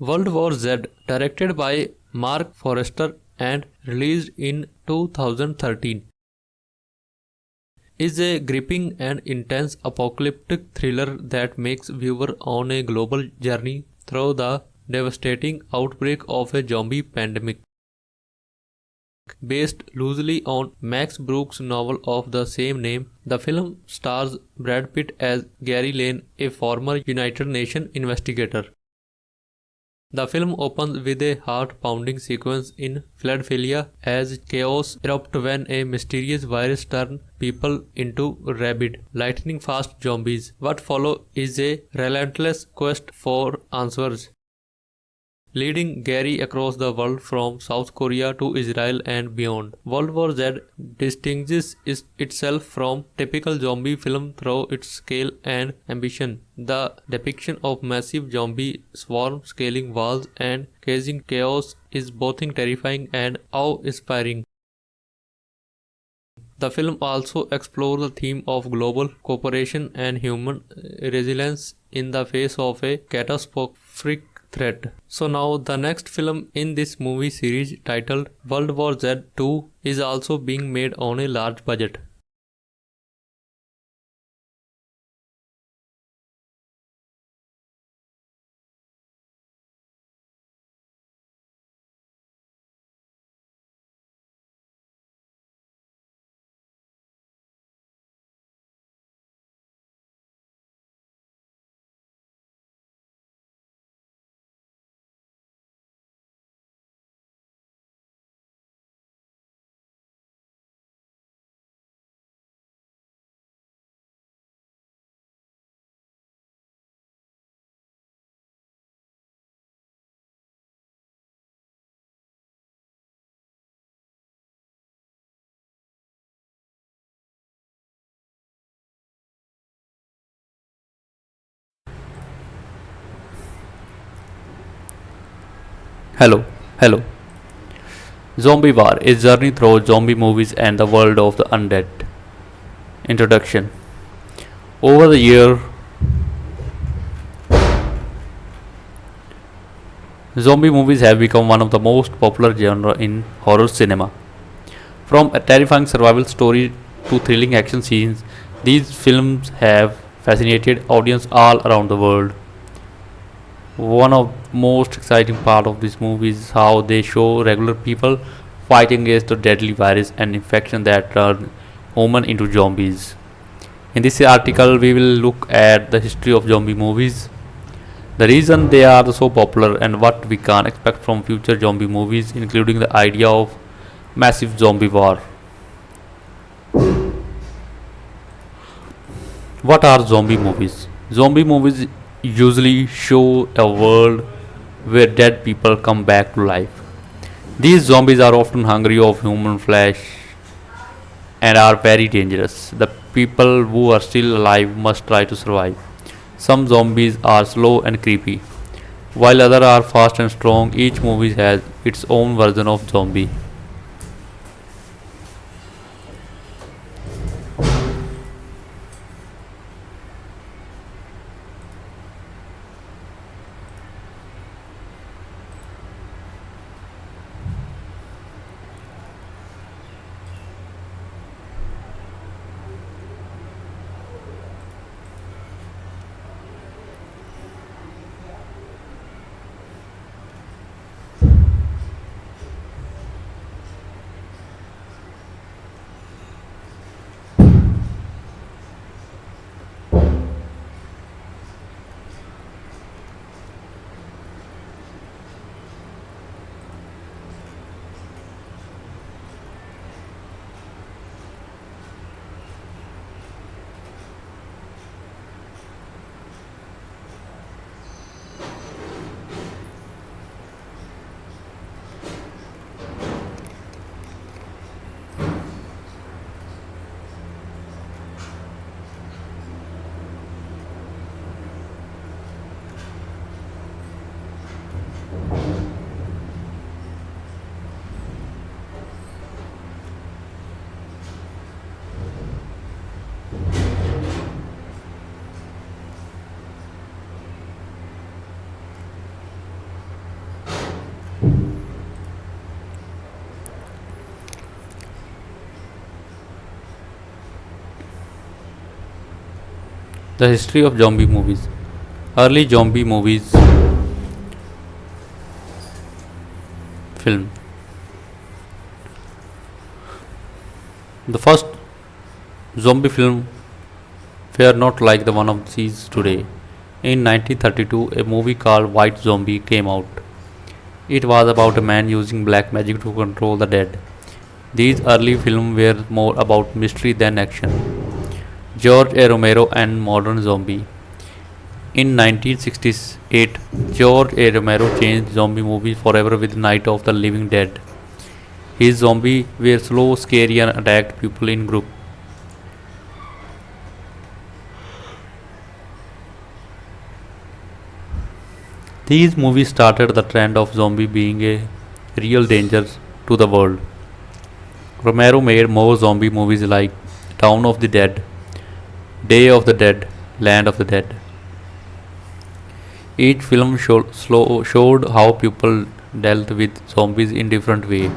World War Z, directed by Mark Forrester and released in 2013, is a gripping and intense apocalyptic thriller that makes viewer on a global journey through the devastating outbreak of a zombie pandemic. Based loosely on Max Brooks' novel of the same name, the film stars Brad Pitt as Gary Lane, a former United Nations investigator. The film opens with a heart-pounding sequence in Philadelphia as chaos erupts when a mysterious virus turns people into rabid, lightning-fast zombies. What follows is a relentless quest for answers, leading Gary across the world from South Korea to Israel and beyond. World War Z distinguishes itself from typical zombie film through its scale and ambition. The depiction of massive zombie swarms scaling walls and causing chaos is both terrifying and awe-inspiring. The film also explores the theme of global cooperation and human resilience in the face of a catastrophic threat. So now the next film in this movie series, titled World War Z 2, is also being made on a large budget. Hello, hello. Zombie War is journey through zombie movies and the world of the undead. Introduction. Over the year, zombie movies have become one of the most popular genre in horror cinema. From a terrifying survival story to thrilling action scenes, these films have fascinated audience all around the world. One of the most exciting part of this movie is how they show regular people fighting against the deadly virus and infection that turn human into zombies. In this article, we will look at the history of zombie movies, the reason they are so popular, and what we can expect from future zombie movies, including the idea of massive zombie war. What are zombie movies? Zombie movies usually show a world where dead people come back to life. These zombies are often hungry of human flesh and are very dangerous. The people who are still alive must try to survive. Some zombies are slow and creepy, while others are fast and strong. Each movie has its own version of zombie. The history of zombie movies. Early zombie movies film. The first zombie film were not like the one of these today. In 1932, a movie called White Zombie came out. It was about a man using black magic to control the dead. These early films were more about mystery than action. George A. Romero and Modern Zombie. In 1968, George A. Romero changed zombie movies forever with Night of the Living Dead. His zombies were slow, scary, and attacked people in groups. These movies started the trend of zombie being a real danger to the world. Romero made more zombie movies like Town of the Dead, Day of the Dead, Land of the Dead. Each film showed how people dealt with zombies in different ways.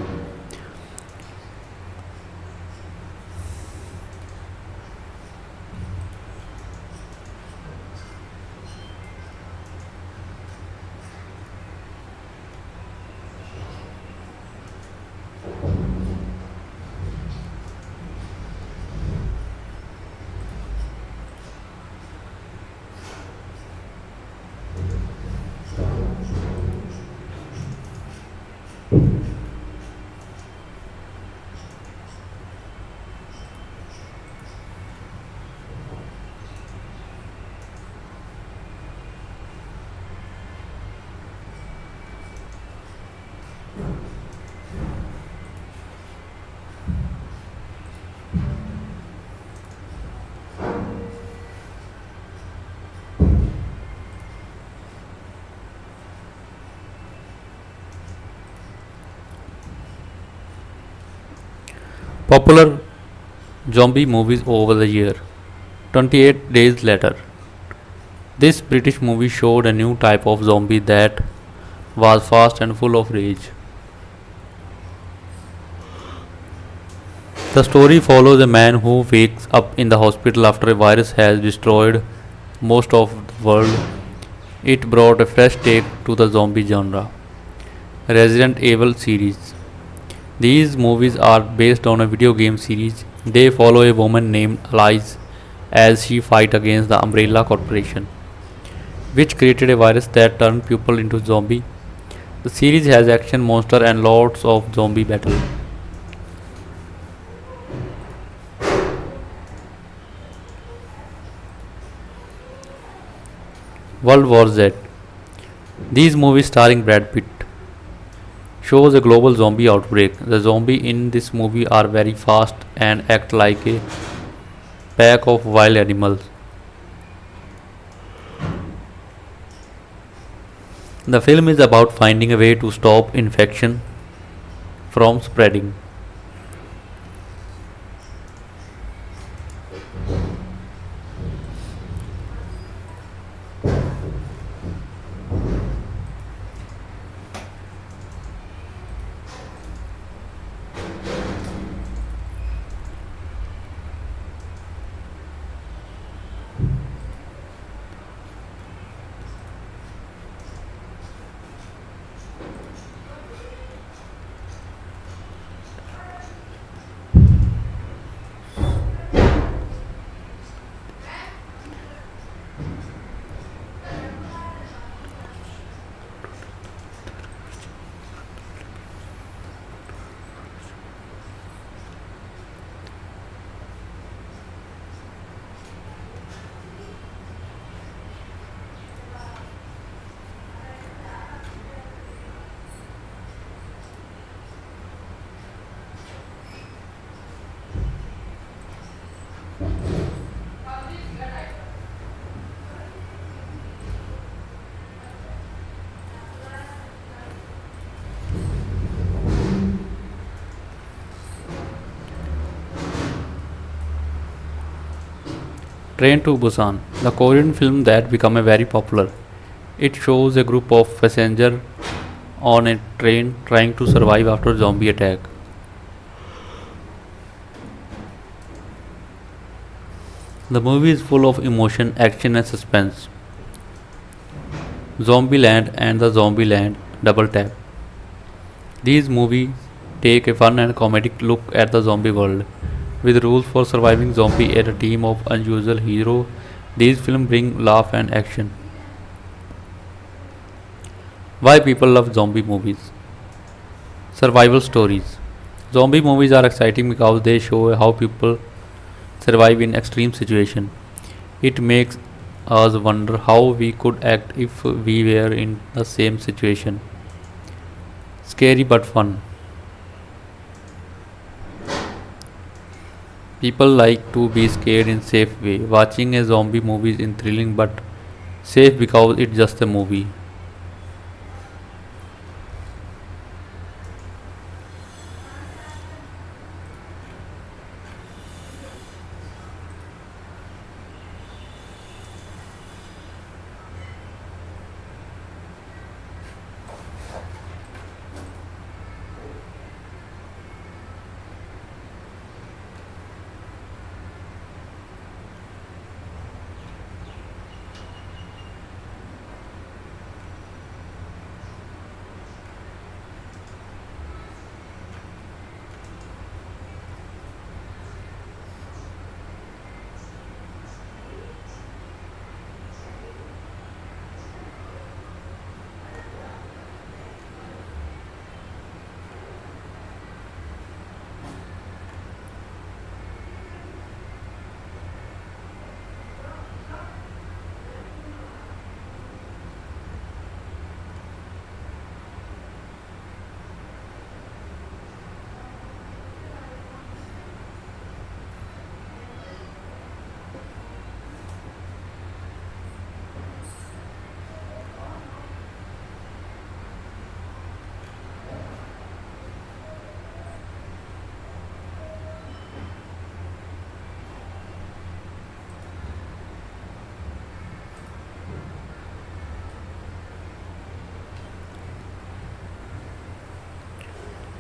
Popular zombie movies over the year. 28 Days Later. This British movie showed a new type of zombie that was fast and full of rage. The story follows a man who wakes up in the hospital after a virus has destroyed most of the world. It brought a fresh take to the zombie genre. Resident Evil series. These movies are based on a video game series. They follow a woman named Alice as she fights against the Umbrella Corporation, which created a virus that turned people into zombies. The series has action, monster, and lots of zombie battle. World War Z. These movies starring Brad Pitt shows a global zombie outbreak. The zombies in this movie are very fast and act like a pack of wild animals. The film is about finding a way to stop infection from spreading. Train to Busan, the Korean film that became a very popular. It shows a group of passengers on a train trying to survive after zombie attack. The movie is full of emotion, action, and suspense. Zombieland and the Zombieland Double Tap. These movies take a fun and comedic look at the zombie world. With rules for surviving zombie and a team of unusual heroes, these films bring laugh and action. Why people love zombie movies? Survival stories. Zombie movies are exciting because they show how people survive in extreme situations. It makes us wonder how we could act if we were in the same situation. Scary but fun. People like to be scared in safe way. Watching a zombie movie is thrilling but safe because it's just a movie.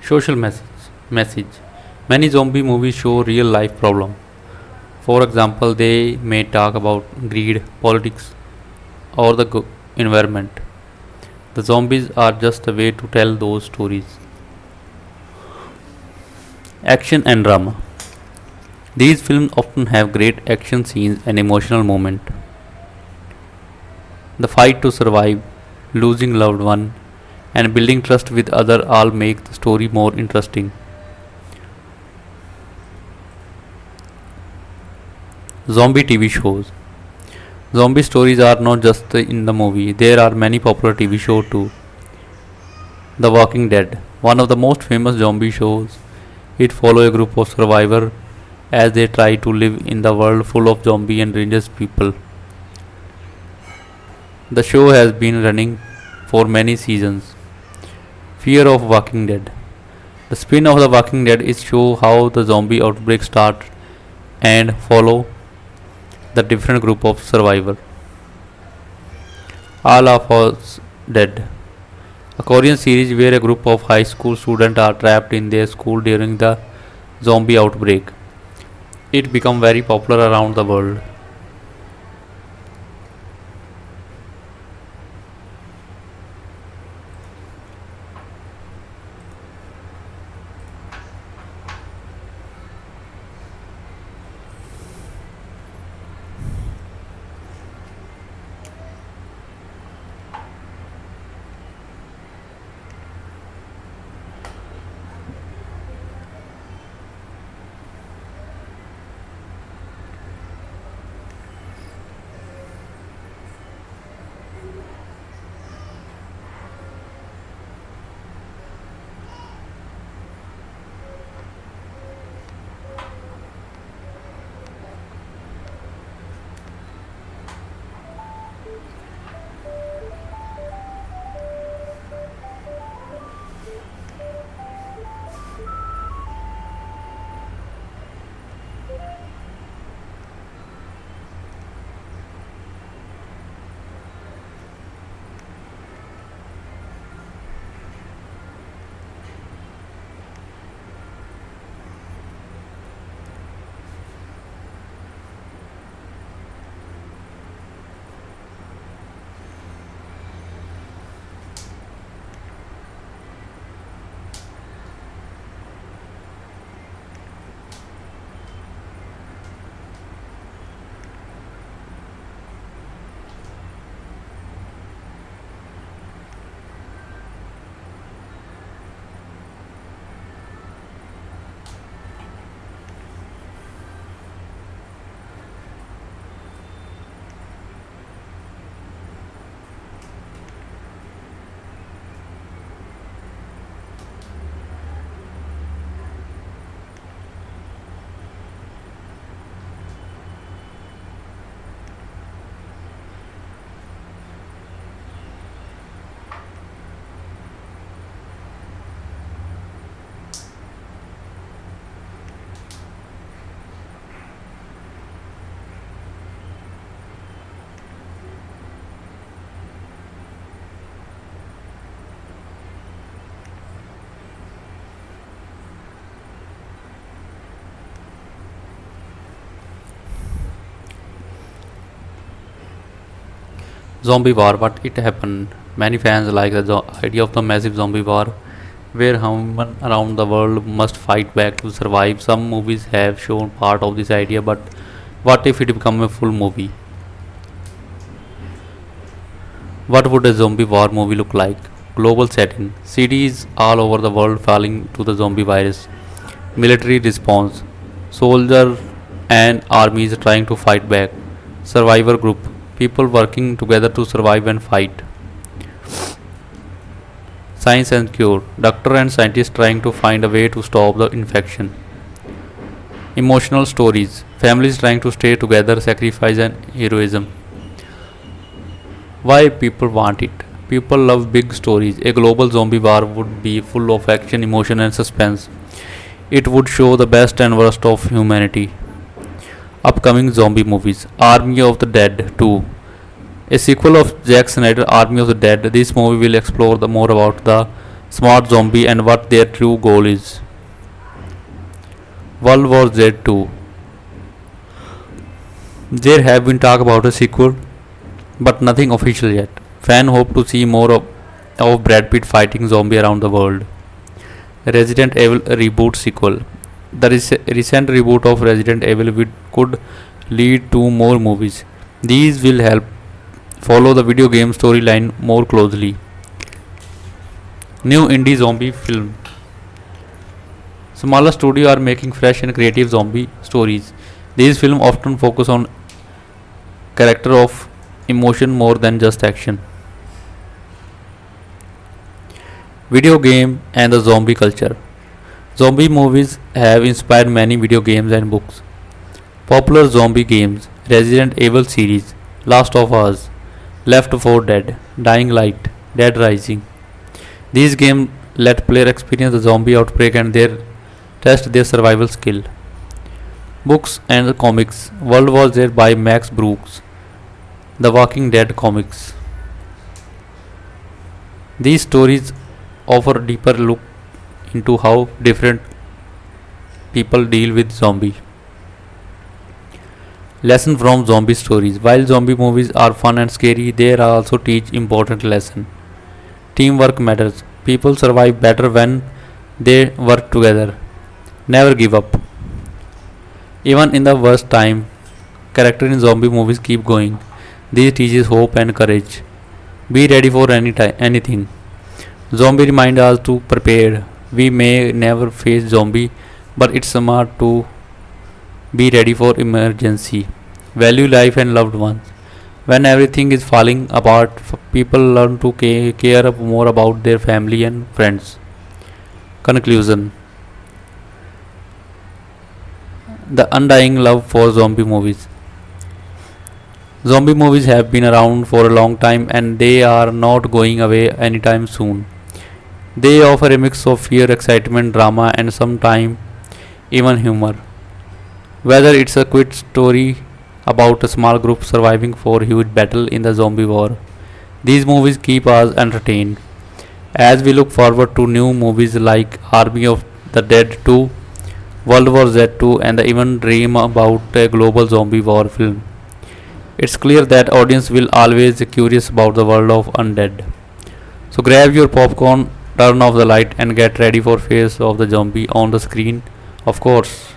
Social message. Many zombie movies show real life problem. For example, they may talk about greed, politics, or the environment. The zombies are just a way to tell those stories. Action and drama. These films often have great action scenes and emotional moments. The fight to survive, losing loved one, and building trust with other all make the story more interesting. Zombie TV shows. Zombie stories are not just in the movie. There are many popular TV shows too. The Walking Dead, one of the most famous zombie shows. It follows a group of survivors as they try to live in the world full of zombie and dangerous people. The show has been running for many seasons. Fear of Walking Dead. The spin of The Walking Dead is show how the zombie outbreak start and follow the different group of survivor. All of Us Dead. A Korean series where a group of high school students are trapped in their school during the zombie outbreak. It became very popular around the world. Zombie war, what it happened? Many fans like the idea of the massive zombie war where humans around the world must fight back to survive. Some movies have shown part of this idea, but what if it become a full movie? What would a zombie war movie look like? Global setting. Cities all over the world falling to the zombie virus. Military response. Soldiers and armies trying to fight back. Survivor group. People working together to survive and fight. Science and cure. Doctor and scientists trying to find a way to stop the infection. Emotional stories. Families trying to stay together, sacrifice and heroism. Why people want it? People love big stories. A global zombie war would be full of action, emotion, and suspense. It would show the best and worst of humanity. Upcoming zombie movies Army of the Dead 2. A sequel of Zack Snyder's Army of the Dead. This movie will explore more about the smart zombie and what their true goal is. World War Z 2. There have been talk about a sequel, but nothing official yet. Fans hope to see more of Brad Pitt fighting zombie around the world. Resident Evil reboot sequel. The recent reboot of Resident Evil could lead to more movies. These will help follow the video game storyline more closely. New indie zombie film. Smaller studios are making fresh and creative zombie stories. These films often focus on character of emotion more than just action. Video game and the zombie culture. Zombie movies have inspired many video games and books. Popular zombie games Resident Evil series, Last of Us, Left 4 Dead, Dying Light, Dead Rising. These games let player experience the zombie outbreak and test their survival skill. Books and comics World War Z by Max Brooks, The Walking Dead comics. These stories offer a deeper look into how different people deal with zombies. Lesson from zombie stories. While zombie movies are fun and scary, they also teach important lesson. Teamwork matters. People survive better when they work together. Never give up. Even in the worst time, characters in zombie movies keep going. This teaches hope and courage. Be ready for anything. Zombie remind us to prepare. We may never face zombie, but it's smart to be ready for emergency. Value life and loved ones. When everything is falling apart, people learn to care more about their family and friends. Conclusion. The undying love for zombie movies. Zombie movies have been around for a long time and they are not going away anytime soon. They offer a mix of fear, excitement, drama, and sometimes even humor. Whether it's a quick story about a small group surviving for a huge battle in the zombie war, these movies keep us entertained. As we look forward to new movies like Army of the Dead 2, World War Z 2, and even dream about a global zombie war film, it's clear that audience will always be curious about the world of undead. So grab your popcorn, turn off the light, and get ready for face of the zombie on the screen. Of course.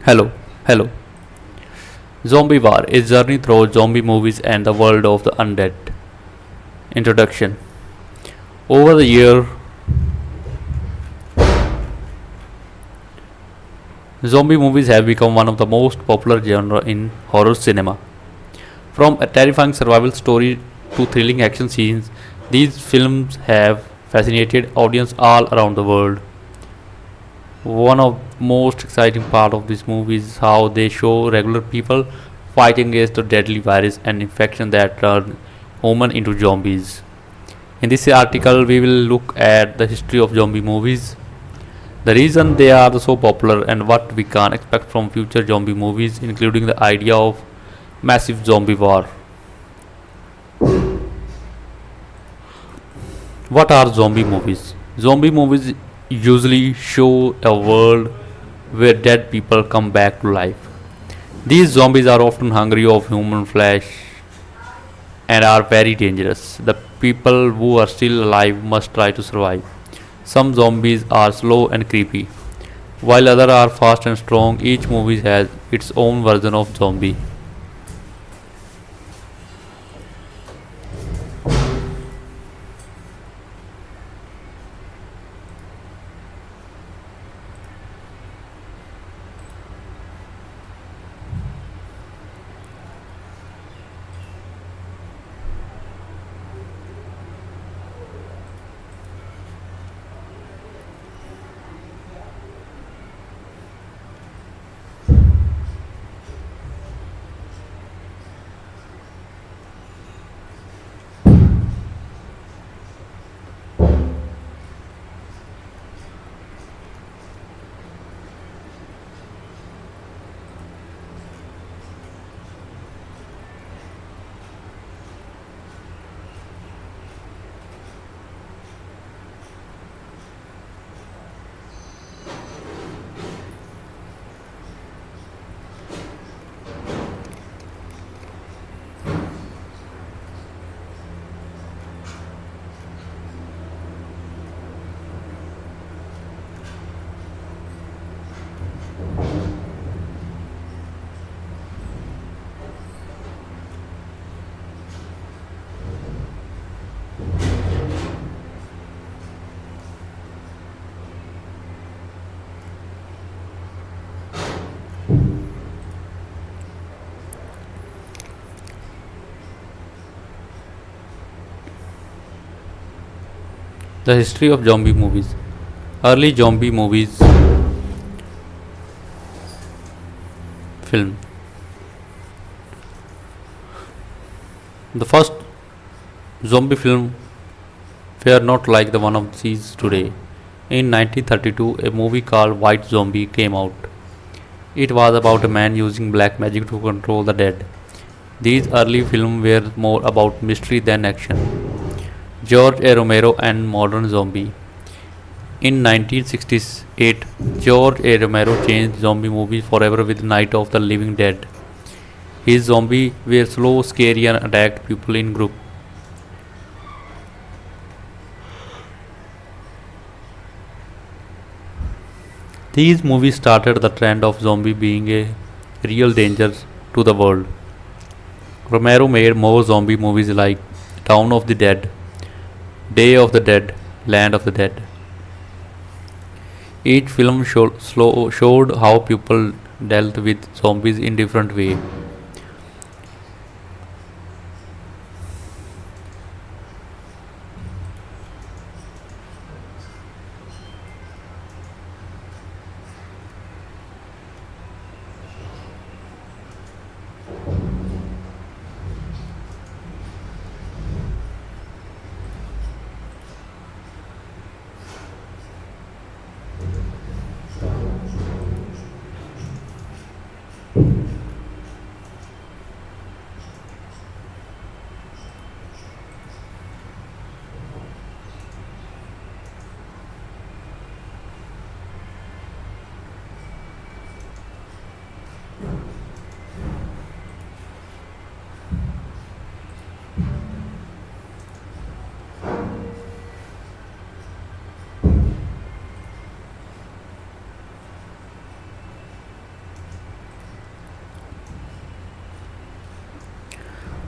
Hello, hello. Zombie War is journey through zombie movies and the world of the undead. Introduction. Over the year, zombie movies have become one of the most popular genre in horror cinema. From a terrifying survival story to thrilling action scenes, these films have fascinated audience all around the world. One of most exciting part of this movie is how they show regular people fighting against the deadly virus and infection that turn human into zombies. In this article, we will look at the history of zombie movies, the reason they are so popular, and what we can expect from future zombie movies, including the idea of massive zombie war. What are zombie movies? Zombie movies usually show a world where dead people come back to life. These zombies are often hungry of human flesh and are very dangerous. The people who are still alive must try to survive. Some zombies are slow and creepy, while others are fast and strong. Each movie has its own version of zombie. The history of zombie movies. Early zombie movies film. The first zombie film were not like the one of these today. In 1932, a movie called White Zombie came out. It was about a man using black magic to control the dead. These early films were more about mystery than action. George A. Romero and Modern Zombie. In 1968, George A. Romero changed zombie movies forever with Night of the Living Dead. His zombies were slow, scary, and attacked people in groups. These movies started the trend of zombie being a real danger to the world. Romero made more zombie movies like Town of the Dead, Day of the Dead, Land of the Dead. Each film showed how people dealt with zombies in different ways.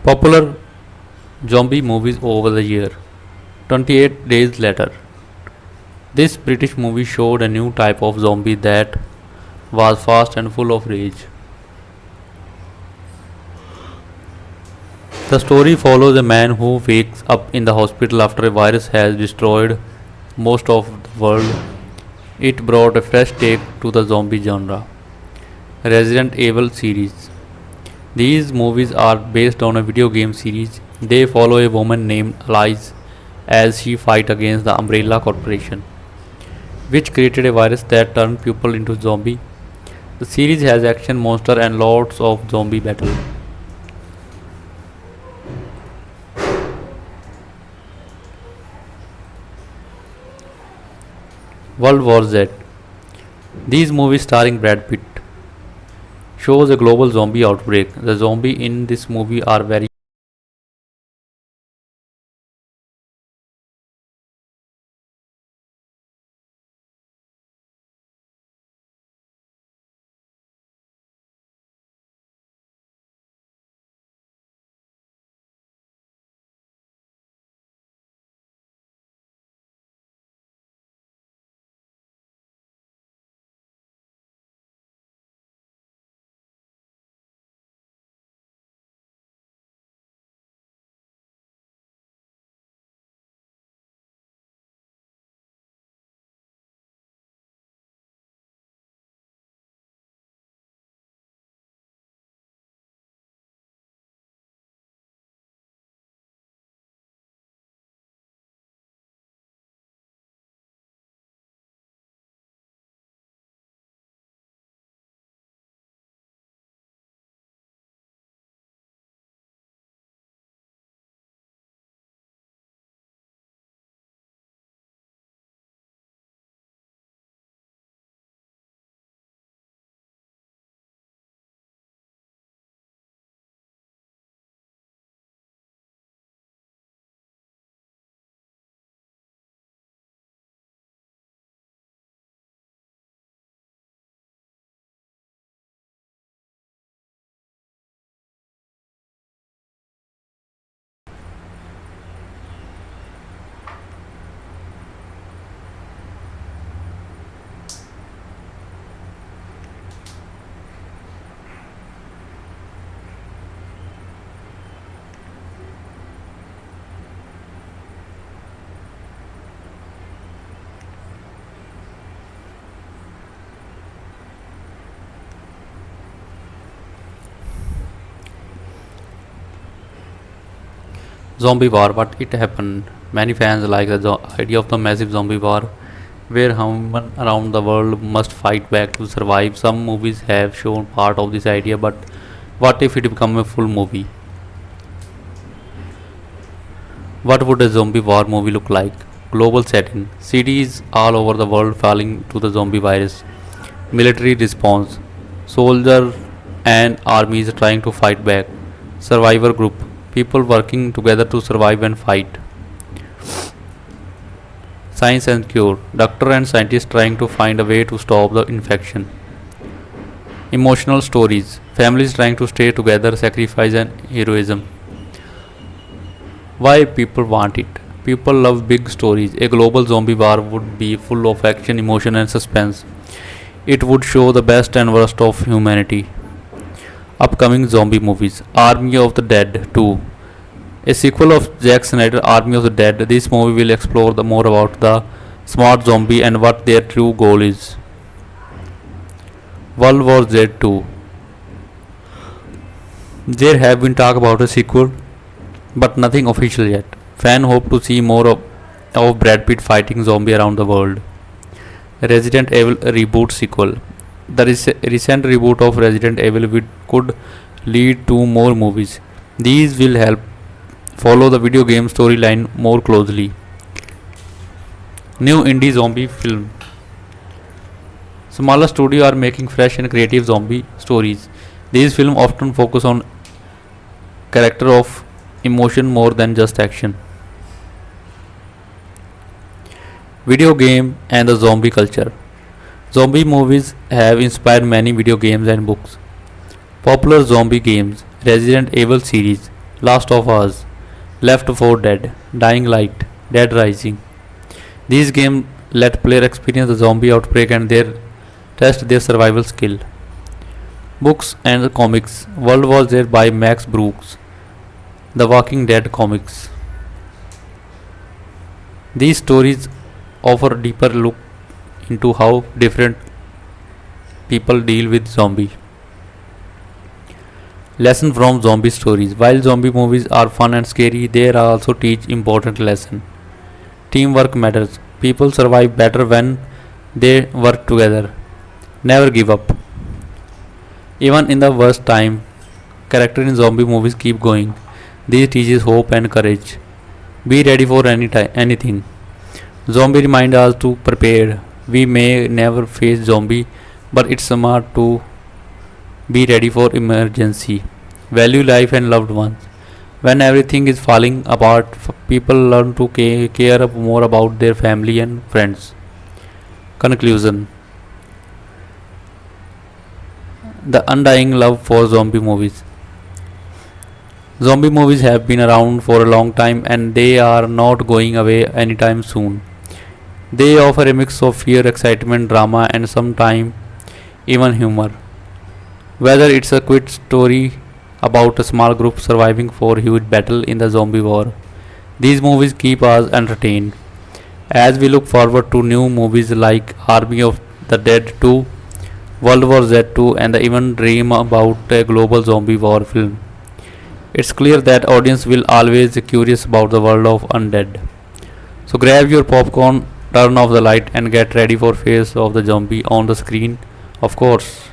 Popular zombie movies over the year. 28 Days Later. This British movie showed a new type of zombie that was fast and full of rage. The story follows a man who wakes up in the hospital after a virus has destroyed most of the world. It brought a fresh take to the zombie genre. Resident Evil series. These movies are based on a video game series. They follow a woman named Alice as she fights against the Umbrella Corporation, which created a virus that turned people into zombies. The series has action, monster, and lots of zombie battle. World War Z. These movies starring Brad Pitt shows a global zombie outbreak. The zombies in this movie are very zombie war. But it happened. Many fans like the idea of the massive zombie war where humans around the world must fight back to survive. Some movies have shown part of this idea, but what if it become a full movie? What would a zombie war movie look like? Global setting. Cities all over the world falling to the zombie virus. Military response. Soldiers and armies trying to fight back. Survivor group. People working together to survive and fight. Science and cure. Doctor and scientists trying to find a way to stop the infection. Emotional stories. Families trying to stay together, sacrifice and heroism. Why people want it? People love big stories. A global zombie war would be full of action, emotion, and suspense. It would show the best and worst of humanity. Upcoming zombie movies. Army of the Dead 2. A sequel of Zack Snyder's Army of the Dead. This movie will explore more about the smart zombie and what their true goal is. World War Z 2. There have been talk about a sequel, but nothing official yet. Fans hope to see more of Brad Pitt fighting zombie around the world. Resident Evil reboot sequel. The recent reboot of Resident Evil could lead to more movies. These will help follow the video game storyline more closely. New indie zombie film. Smaller studios are making fresh and creative zombie stories. These films often focus on character of emotion more than just action. Video game and the zombie culture. Zombie movies have inspired many video games and books. Popular zombie games. Resident Evil series. Last of Us, Left 4 Dead, Dying Light, Dead Rising. These games let player experience the zombie outbreak and test their survival skill. Books and comics. World War Z by Max Brooks. The Walking Dead comics. These stories offer a deeper look into how different people deal with zombie. Lesson from zombie stories. While zombie movies are fun and scary, they also teach important lesson. Teamwork matters. People survive better when they work together. Never give up. Even in the worst time, characters in zombie movies keep going. This teaches hope and courage. Be ready for anything. Zombie remind us to prepare. We may never face zombie, but it's smart to be ready for emergency. Value life and loved ones. When everything is falling apart, people learn to care more about their family and friends. Conclusion. The undying love for zombie movies. Zombie movies have been around for a long time and they are not going away anytime soon. They offer a mix of fear, excitement, drama, and sometimes even humor. Whether it's a quick story about a small group surviving for a huge battle in the zombie war, these movies keep us entertained. As we look forward to new movies like Army of the Dead 2, World War Z 2, and even dream about a global zombie war film, it's clear that audience will always be curious about the world of undead. So grab your popcorn, turn off the light, and get ready for face of the zombie on the screen. Of course.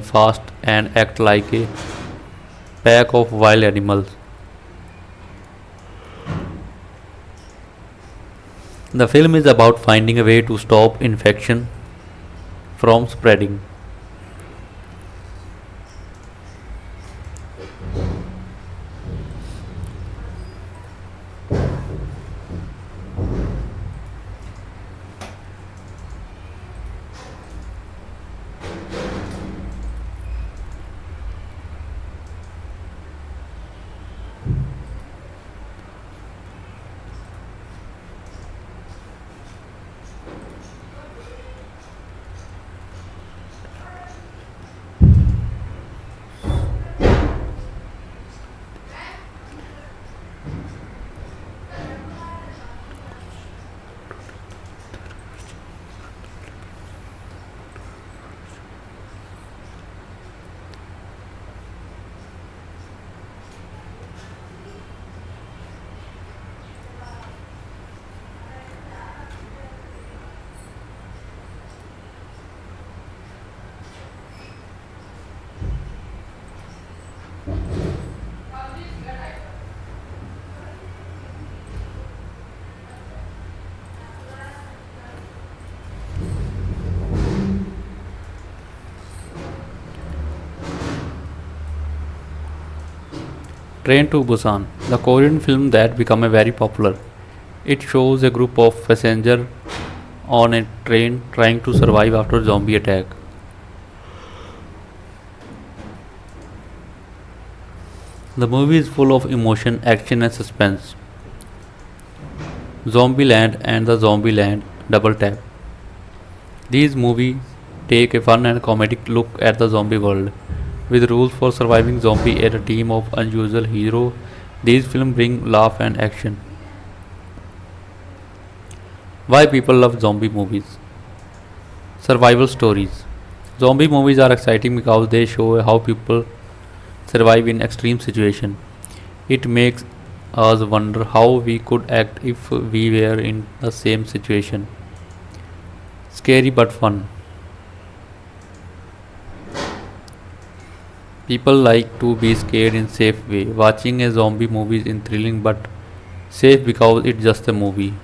Fast and act like a pack of wild animals. The film is about finding a way to stop infection from spreading. Train to Busan, the Korean film that became a very popular. It shows a group of passengers on a train trying to survive after zombie attack. The movie is full of emotion, action and suspense. Zombieland and the Zombieland Double Tap. These movies take a fun and comedic look at the zombie world. With rules for surviving zombie and a team of unusual heroes, these films bring laugh and action. Why people love zombie movies? Survival stories. Zombie movies are exciting because they show how people survive in extreme situations. It makes us wonder how we could act if we were in the same situation. Scary but fun. People like to be scared in safe way. Watching a zombie movie is thrilling but safe because it's just a movie.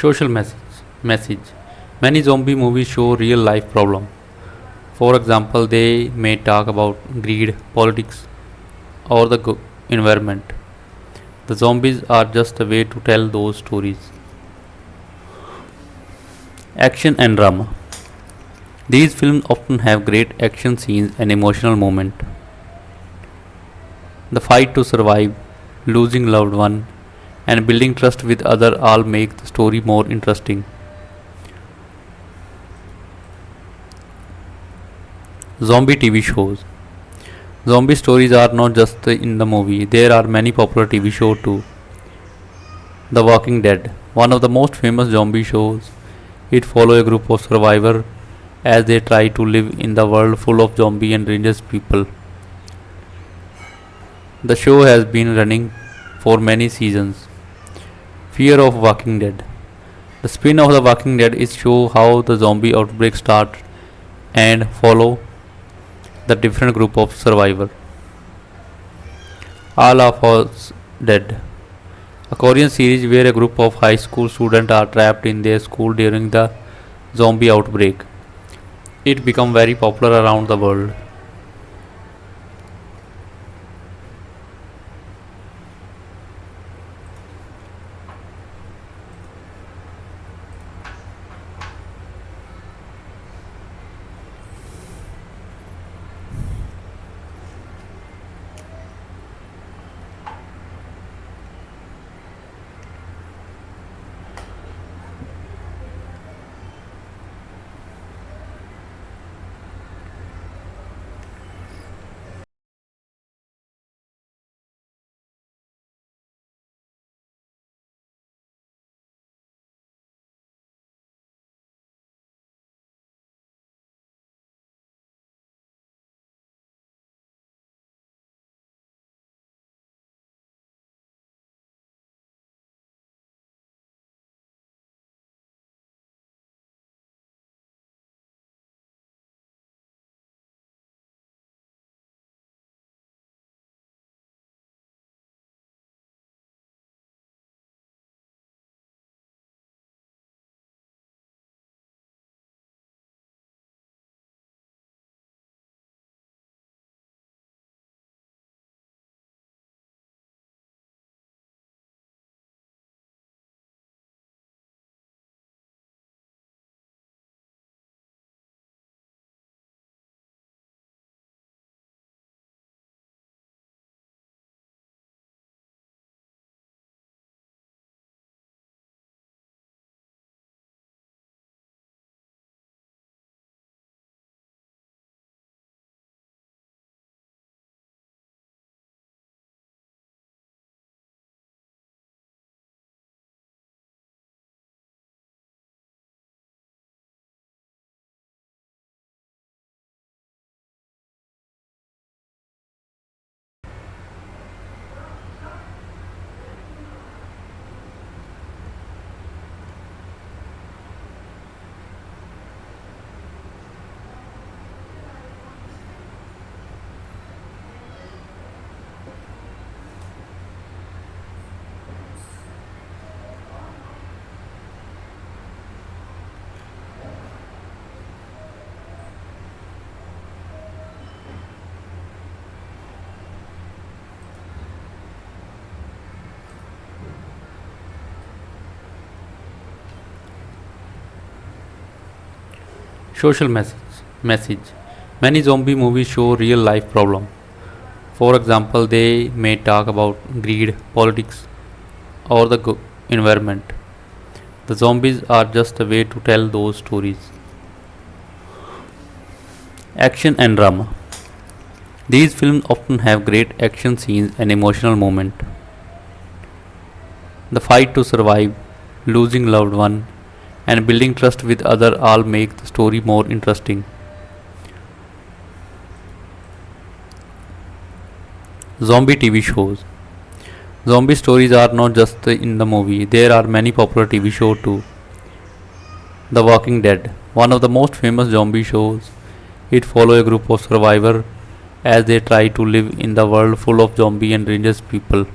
Social message. Many zombie movies show real life problem. For example, they may talk about greed, politics, or the environment. The zombies are just a way to tell those stories. Action and drama. These films often have great action scenes and emotional moments. The fight to survive, losing loved one, and building trust with others all make the story more interesting. Zombie TV shows. Zombie stories are not just in the movie. There are many popular TV shows too. The Walking Dead, one of the most famous zombie shows. It follows a group of survivors as they try to live in the world full of zombie and dangerous people. The show has been running for many seasons. Fear of Walking Dead. The spin of The Walking Dead is show how the zombie outbreak start and follow the different group of survivor. All of Us Dead. A Korean series where a group of high school students are trapped in their school during the zombie outbreak. It became very popular around the world. Social message. Many zombie movies show real life problem. For example, they may talk about greed, politics, or the environment. The zombies are just a way to tell those stories. Action and drama. These films often have great action scenes and emotional moments. The fight to survive, losing loved one, and building trust with other all make the story more interesting. Zombie TV shows. Zombie stories are not just in the movie. There are many popular TV shows too. The Walking Dead, one of the most famous zombie shows. It follows a group of survivors as they try to live in the world full of zombie and dangerous people.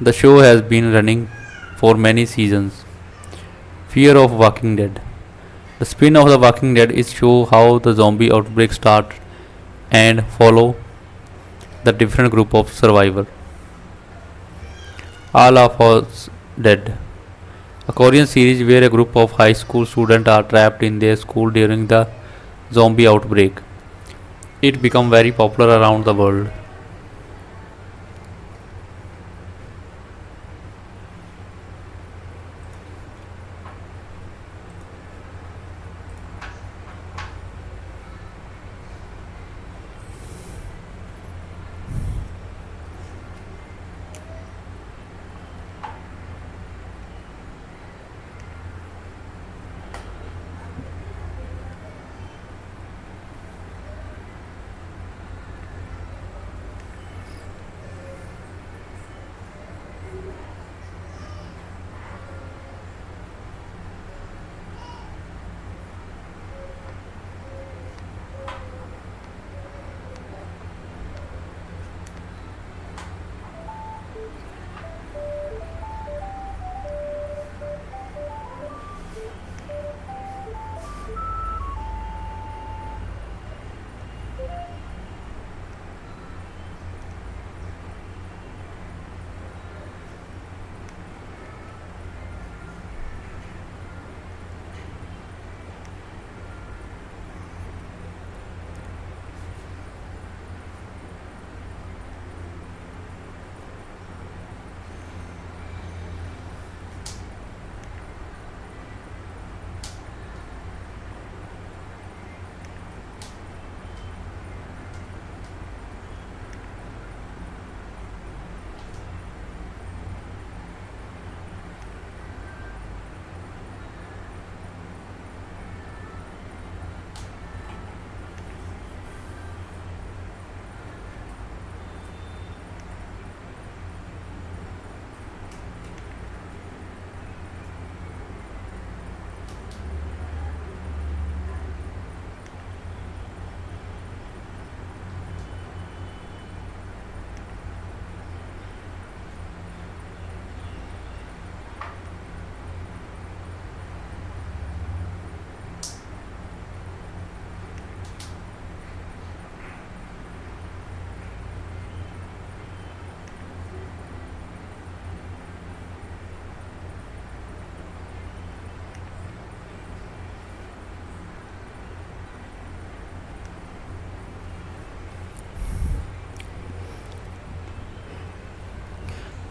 The show has been running for many seasons. Fear of Walking Dead. The spin of The Walking Dead is show how the zombie outbreak start and follow the different group of survivor. All of Us Dead. A Korean series where a group of high school students are trapped in their school during the zombie outbreak. It became very popular around the world.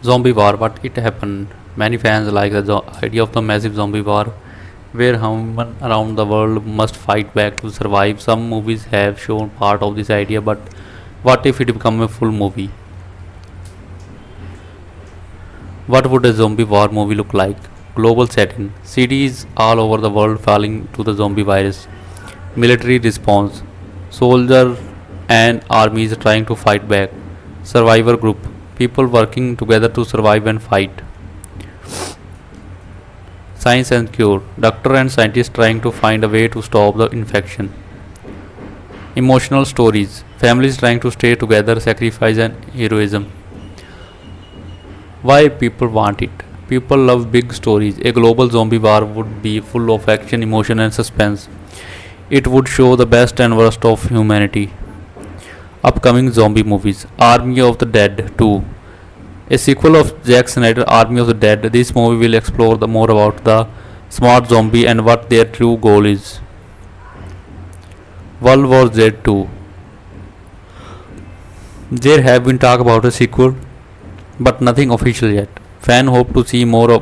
Zombie war, what it happened. Many fans like the idea of the massive zombie war where humans around the world must fight back to survive. Some movies have shown part of this idea, but what if it become a full movie? What would a zombie war movie look like? Global setting. Cities all over the world falling to the zombie virus. Military response. Soldiers and armies trying to fight back. Survivor group. People working together to survive and fight. Science and cure. Doctor and scientists trying to find a way to stop the infection. Emotional stories. Families trying to stay together, sacrifice and heroism. Why people want it? People love big stories. A global zombie war would be full of action, emotion, and suspense. It would show the best and worst of humanity. Upcoming zombie movies Army of the Dead 2. A sequel of Zack Snyder Army of the Dead. This movie will explore the more about the smart zombie and what their true goal is. World War Z 2. There have been talk about a sequel, but nothing official yet. Fans hope to see more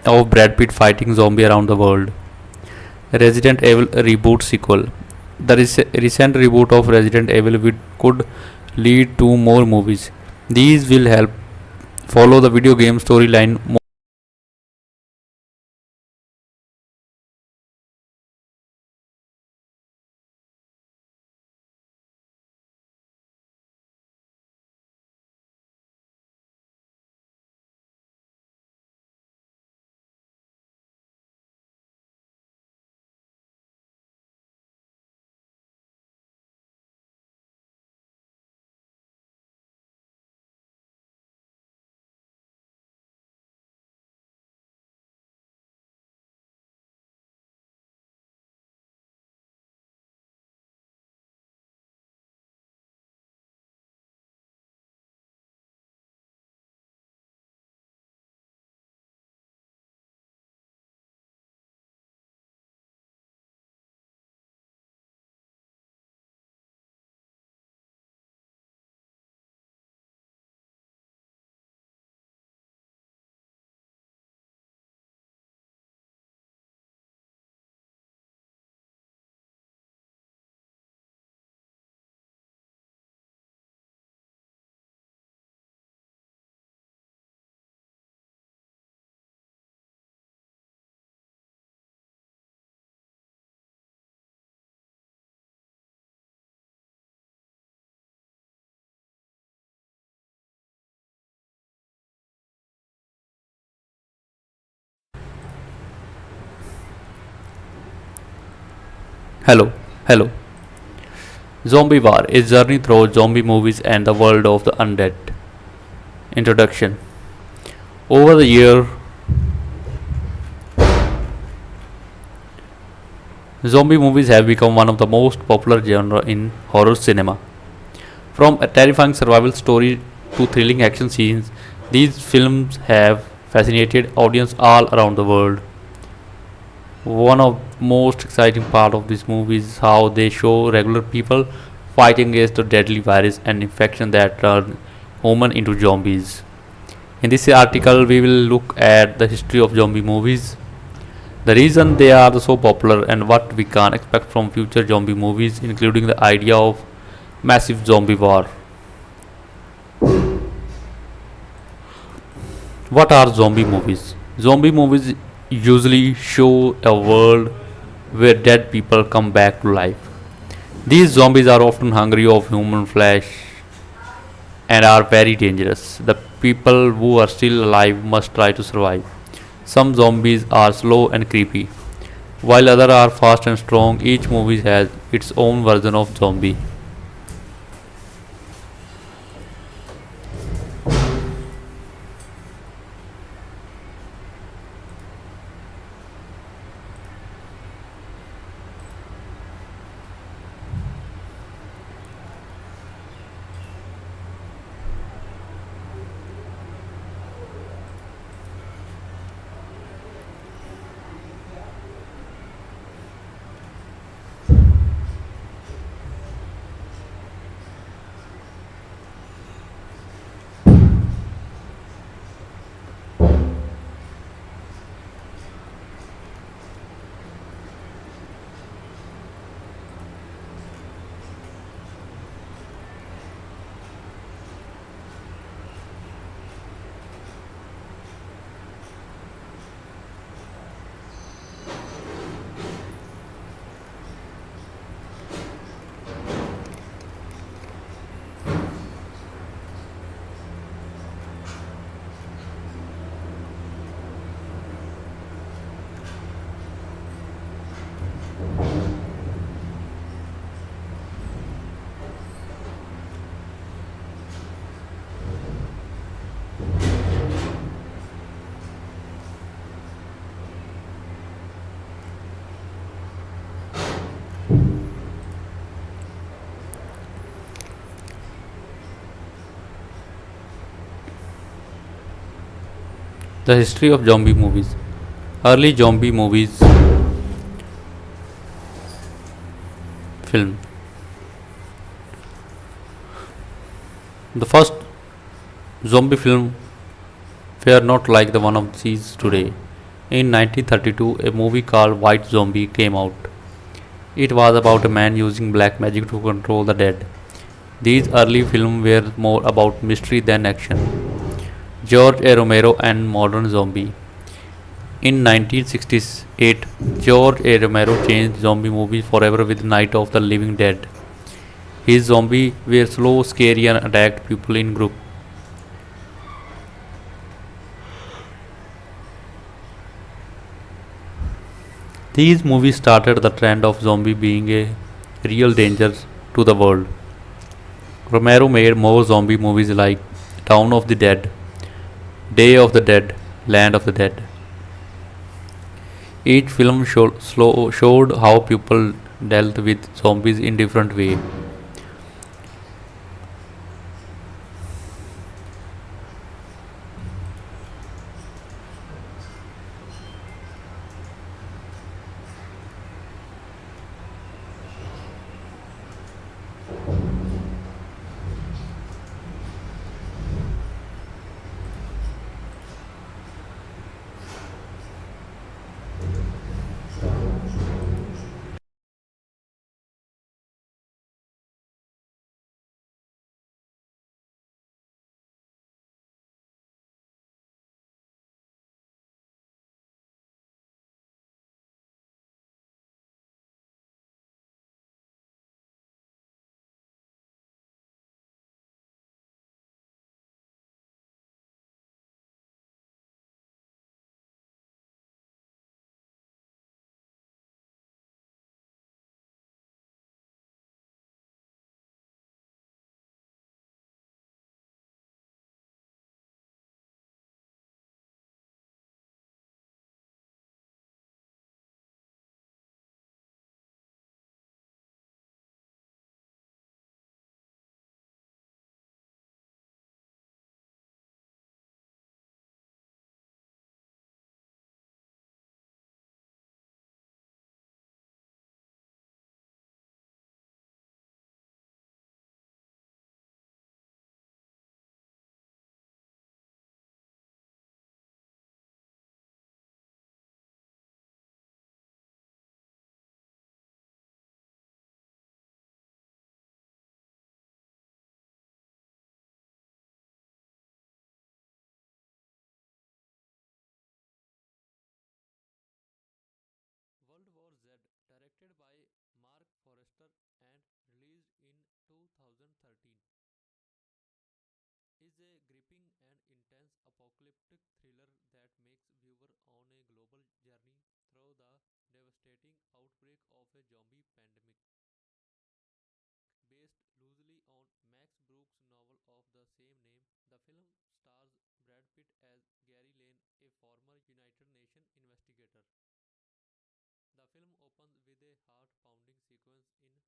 of Brad Pitt fighting zombie around the world. Resident Evil reboot sequel. The recent reboot of Resident Evil could lead to more movies. These will help follow the video game storyline. Hello, hello. Zombie War is journey through zombie movies and the world of the undead. Introduction. Over the year, zombie movies have become one of the most popular genre in horror cinema. From a terrifying survival story to thrilling action scenes, these films have fascinated audience all around the world. One of the most exciting part of this movie is how they show regular people fighting against the deadly virus and infection that turn human into zombies. In this article, we will look at the history of zombie movies, the reason they are so popular, and what we can expect from future zombie movies, including the idea of massive zombie war. What are zombie movies? Zombie movies usually show a world where dead people come back to life. These zombies are often hungry of human flesh and are very dangerous. The people who are still alive must try to survive. Some zombies are slow and creepy, while others are fast and strong. Each movie has its own version of zombie. The history of zombie movies. Early zombie movies film. The first zombie film were not like the one of these today. In 1932, a movie called White Zombie came out. It was about a man using black magic to control the dead. These early films were more about mystery than action. George A. Romero and Modern Zombie. In 1968, George A. Romero changed zombie movies forever with Night of the Living Dead. His zombies were slow, scary, and attacked people in groups. These movies started the trend of zombie being a real danger to the world. Romero made more zombie movies like Town of the Dead, Day of the Dead, Land of the Dead. Each film showed how people dealt with zombies in different ways. World War Z, directed by Mark Forrester and released in 2013, is a gripping and intense apocalyptic thriller that makes viewer on a global journey through the devastating outbreak of a zombie pandemic. Based loosely on Max Brooks' novel of the same name, the film stars Brad Pitt as Gary Lane, a former United Nations investigator. The film opens with a heart-pounding sequence in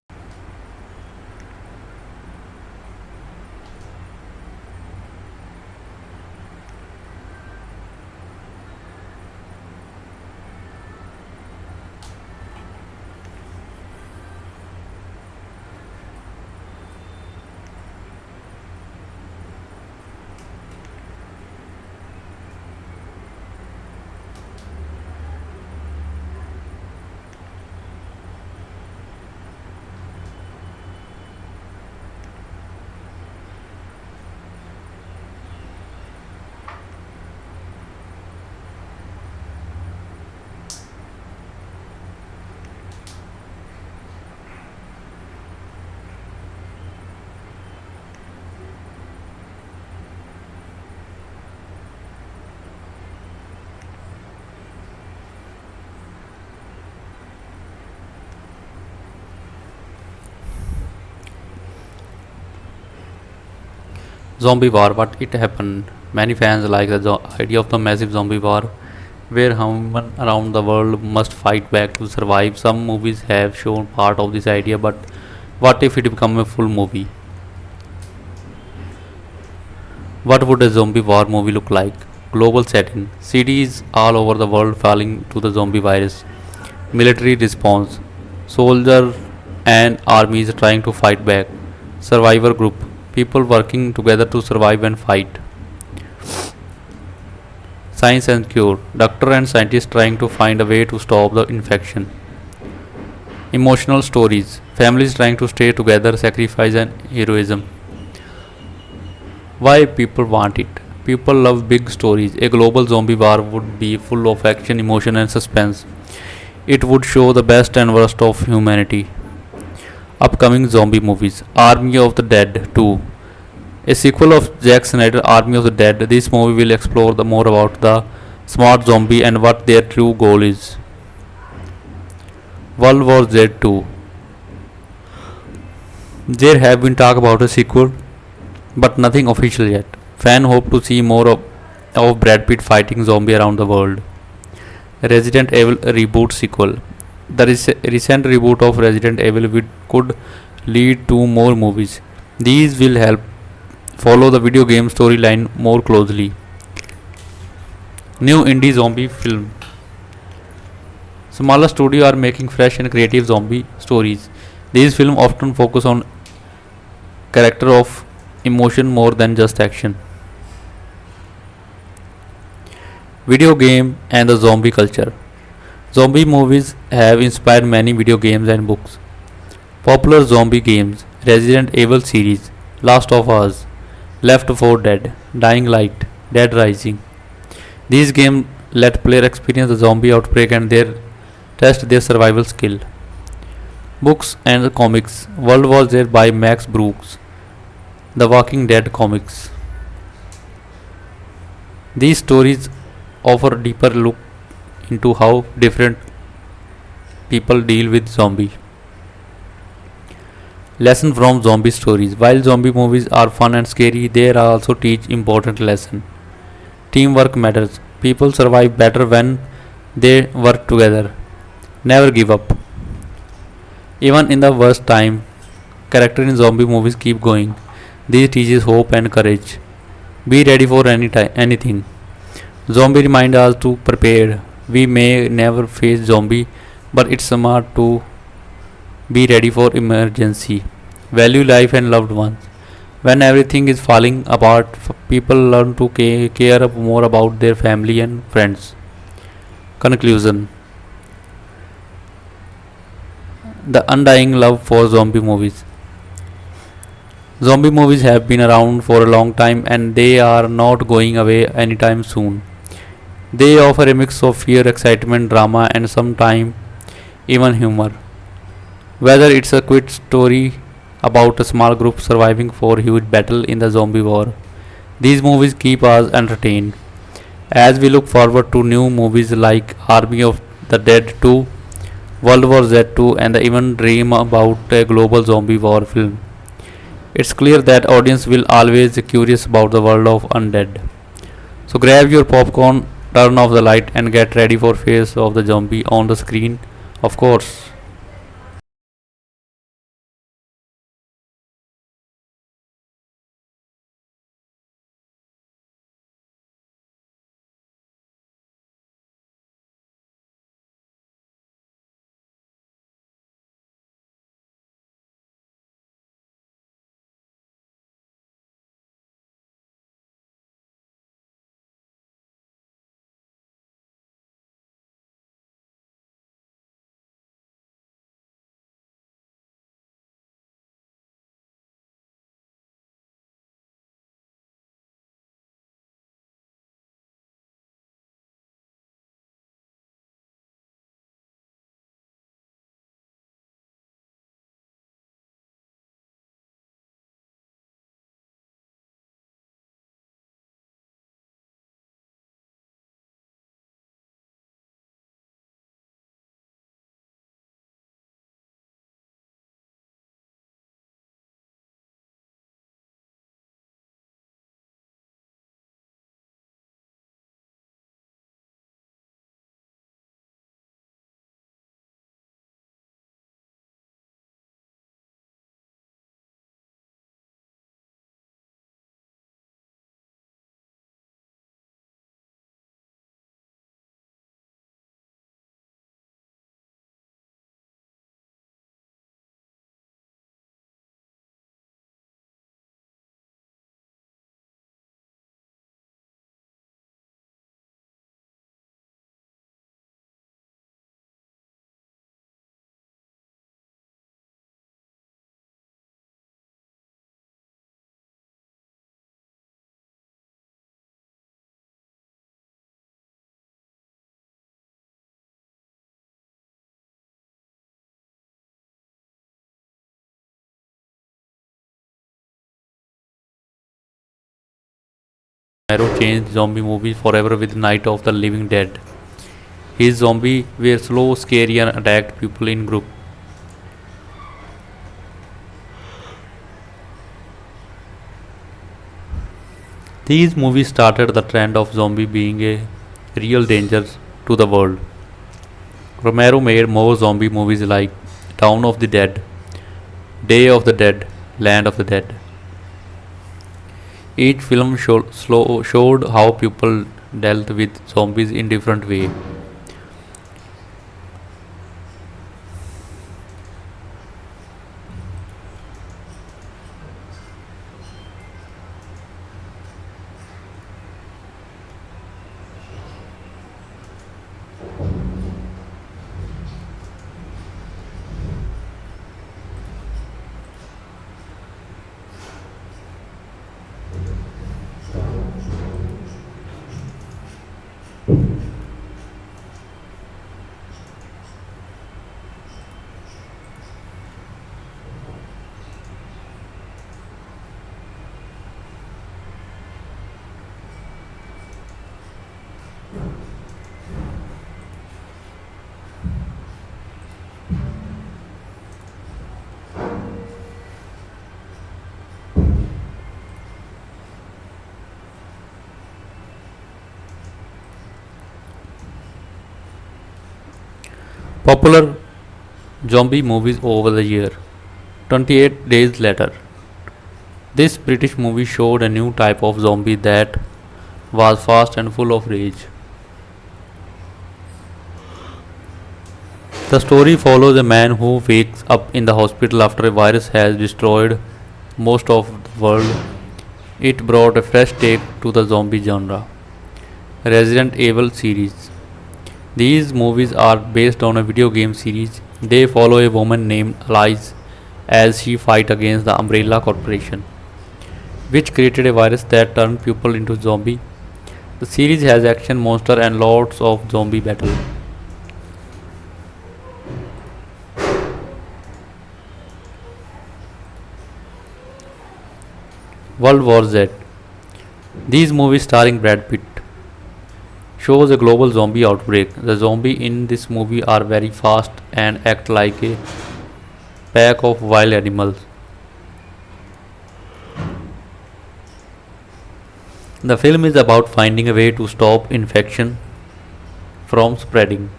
Zombie war, but it happened. Many fans like the idea of the massive zombie war where humans around the world must fight back to survive. Some movies have shown part of this idea, but what if it become a full movie? What would a zombie war movie look like? global setting. Cities all over the world falling to the zombie virus. Military response. Soldiers and armies trying to fight back. Survivor group. People working together to survive and fight. Science and cure. Doctor and scientists trying to find a way to stop the infection. Emotional stories. Families trying to stay together, sacrifice and heroism. Why people want it? People love big stories. A global zombie war would be full of action, emotion, and suspense. It would show the best and worst of humanity. Upcoming zombie movies Army of the Dead 2. A sequel of Zack Snyder Army of the Dead. This movie will explore more about the smart zombie and what their true goal is. World War Z 2. There have been talk about a sequel, but nothing official yet. Fans hope to see more of Brad Pitt fighting zombie around the world. Resident Evil reboot sequel. The recent reboot of Resident Evil could lead to more movies. These will help follow the video game storyline more closely. New indie zombie film. Smaller studios are making fresh and creative zombie stories. These films often focus on character of emotion more than just action. Video game and the zombie culture. Zombie movies have inspired many video games and books. Popular zombie games Resident Evil series, Last of Us, Left 4 Dead, Dying Light, Dead Rising. These games let player experience the zombie outbreak and test their survival skill. Books and comics World War Z by Max Brooks, The Walking Dead comics. These stories offer a deeper look into how different people deal with zombies. Lesson from zombie stories. While zombie movies are fun and scary, they also teach important lesson. Teamwork matters. People survive better when they work together. Never give up. Even in the worst time, characters in zombie movies keep going. This teaches hope and courage. Be ready for anything. Zombie remind us to prepare. We may never face zombie, but it's smart to be ready for emergency. Value life and loved ones. When everything is falling apart, people learn to care more about their family and friends. Conclusion. The undying love for zombie movies. Zombie movies have been around for a long time and they are not going away anytime soon. They offer a mix of fear, excitement, drama, and sometimes even humor. Whether it's a quick story about a small group surviving for a huge battle in the zombie war, these movies keep us entertained. As we look forward to new movies like Army of the Dead 2, World War Z 2, and even dream about a global zombie war film, it's clear that audience will always be curious about the world of undead. So grab your popcorn, turn off the light, and get ready for face of the zombie on the screen. Of course. Romero changed zombie movies forever with Night of the Living Dead. His zombies were slow, scary, and attacked people in groups. These movies started the trend of zombie being a real danger to the world. Romero made more zombie movies like Town of the Dead, Day of the Dead, Land of the Dead. Each film showed how people dealt with zombies in different ways. Popular zombie movies over the year. 28 Days Later. This British movie showed a new type of zombie that was fast and full of rage. The story follows a man who wakes up in the hospital after a virus has destroyed most of the world. It brought a fresh take to the zombie genre. Resident Evil series. These movies are based on a video game series. They follow a woman named Alice as she fights against the Umbrella Corporation, which created a virus that turned people into zombies. The series has action, monster, and lots of zombie battle. World War Z. These movies starring Brad Pitt shows a global zombie outbreak. The zombies in this movie are very fast and act like a pack of wild animals. The film is about finding a way to stop infection from spreading.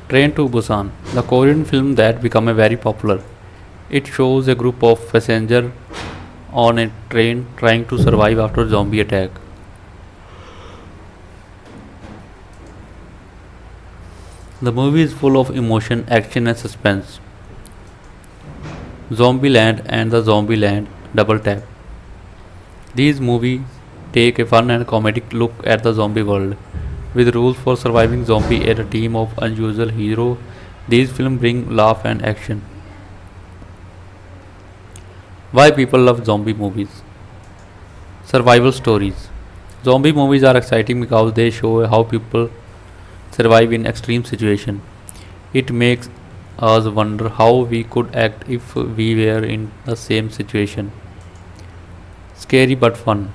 Train to Busan, the Korean film that became a very popular. It shows a group of passengers on a train trying to survive after zombie attack. The movie is full of emotion, action and suspense. Zombieland and the Zombieland Double Tap. These movies take a fun and comedic look at the zombie world. With rules for surviving zombie and a team of unusual heroes, these films bring laugh and action. Why people love zombie movies? Survival stories. Zombie movies are exciting because they show how people survive in extreme situations. It makes us wonder how we could act if we were in the same situation. Scary but fun.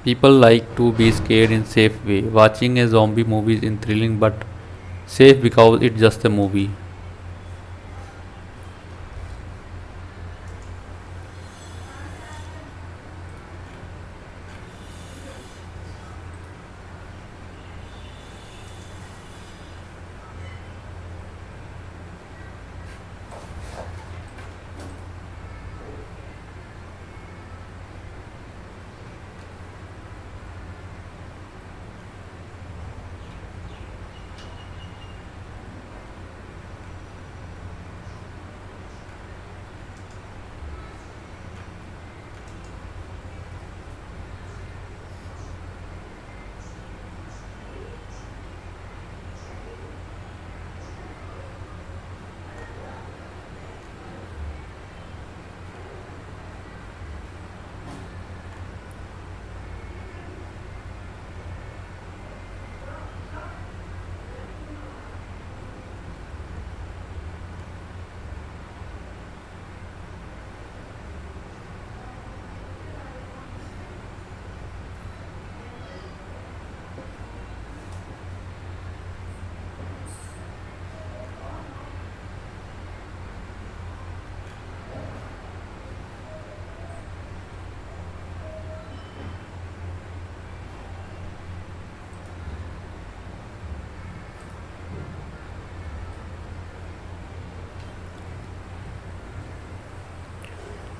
People like to be scared in safe way. Watching a zombie movie is thrilling but safe because it's just a movie.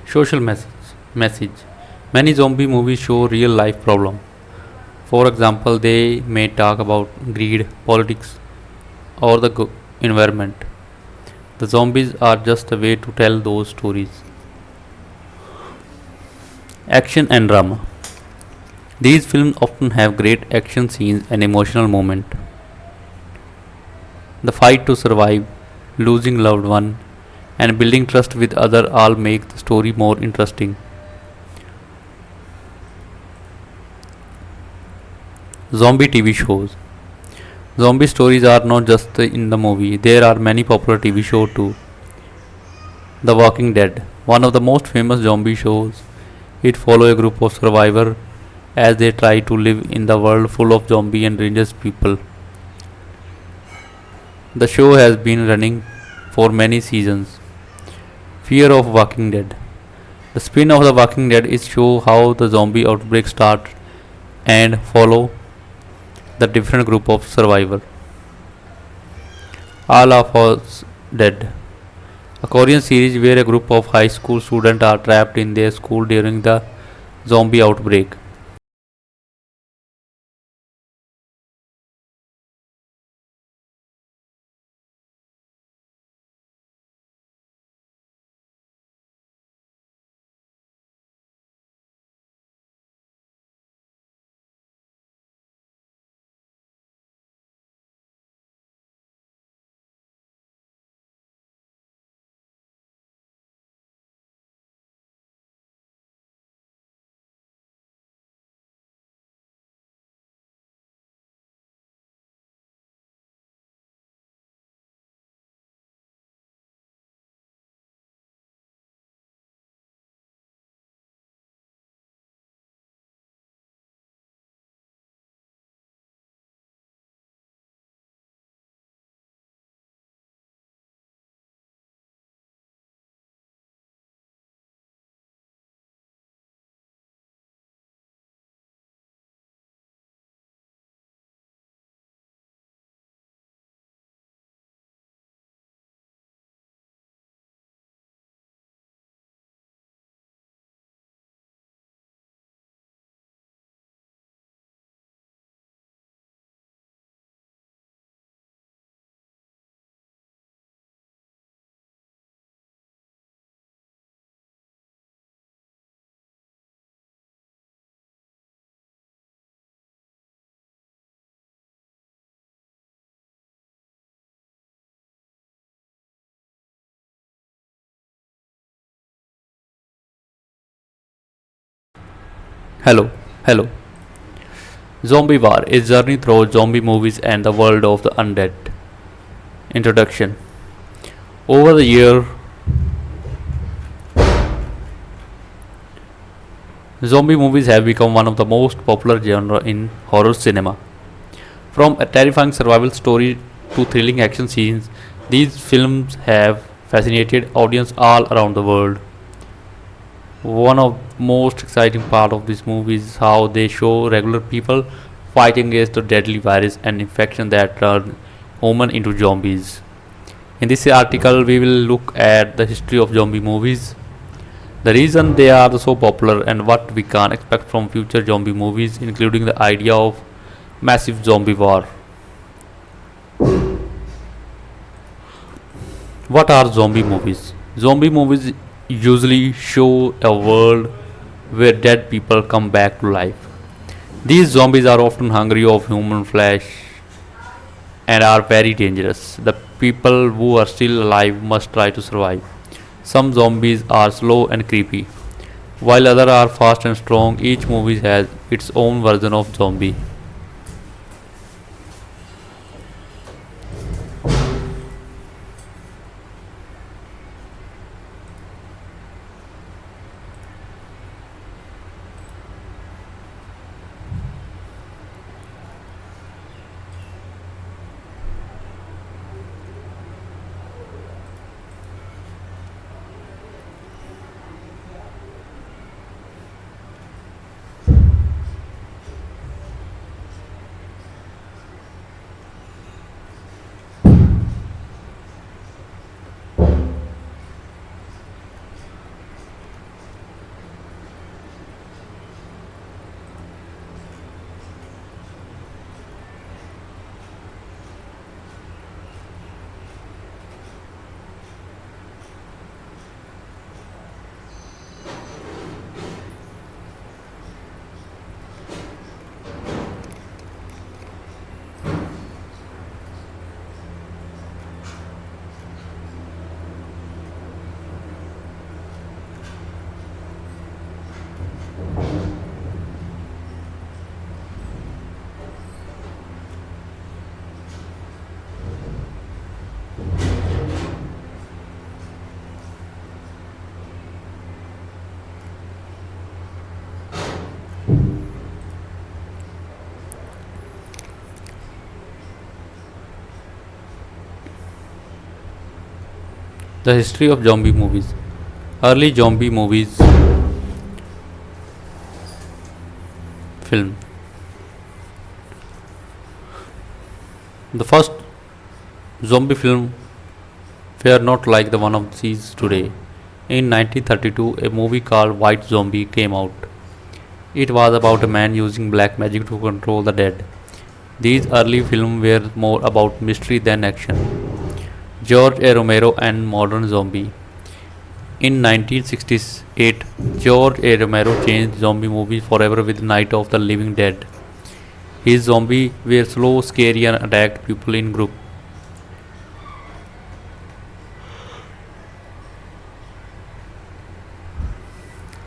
Social message. Many zombie movies show real life problem. For example, they may talk about greed, politics, or the environment. The zombies are just a way to tell those stories. Action and drama. These films often have great action scenes and emotional moments. The fight to survive, losing loved one, and building trust with other all make the story more interesting. Zombie TV shows. Zombie stories are not just in the movie. There are many popular TV shows too. The Walking Dead, one of the most famous zombie shows. It follows a group of survivors as they try to live in the world full of zombie and dangerous people. The show has been running for many seasons. Fear of Walking Dead. The spin of The Walking Dead is show how the zombie outbreak start and follow the different group of survivor. All of Us Dead. A Korean series where a group of high school students are trapped in their school during the zombie outbreak. Hello, hello. Zombie War, a journey through zombie movies and the world of the undead. Introduction. Over the year, zombie movies have become one of the most popular genre in horror cinema. From a terrifying survival story to thrilling action scenes, these films have fascinated audience all around the world. One of the most exciting part of this movie is how they show regular people fighting against the deadly virus and infection that turn human into zombies. In this article, we will look at the history of zombie movies, the reason they are so popular, and what we can expect from future zombie movies, including the idea of massive zombie war. What are zombie movies? Zombie movies usually show a world where dead people come back to life. These zombies are often hungry of human flesh and are very dangerous. The people who are still alive must try to survive. Some zombies are slow and creepy, while others are fast and strong. Each movie has its own version of zombie. The history of zombie movies. Early zombie movies film. The first zombie film were not like the one of these today. In 1932, a movie called White Zombie came out. It was about a man using black magic to control the dead. These early films were more about mystery than action. George A. Romero and Modern Zombie. In 1968, George A. Romero changed zombie movies forever with Night of the Living Dead. His zombies were slow, scary, and attacked people in groups.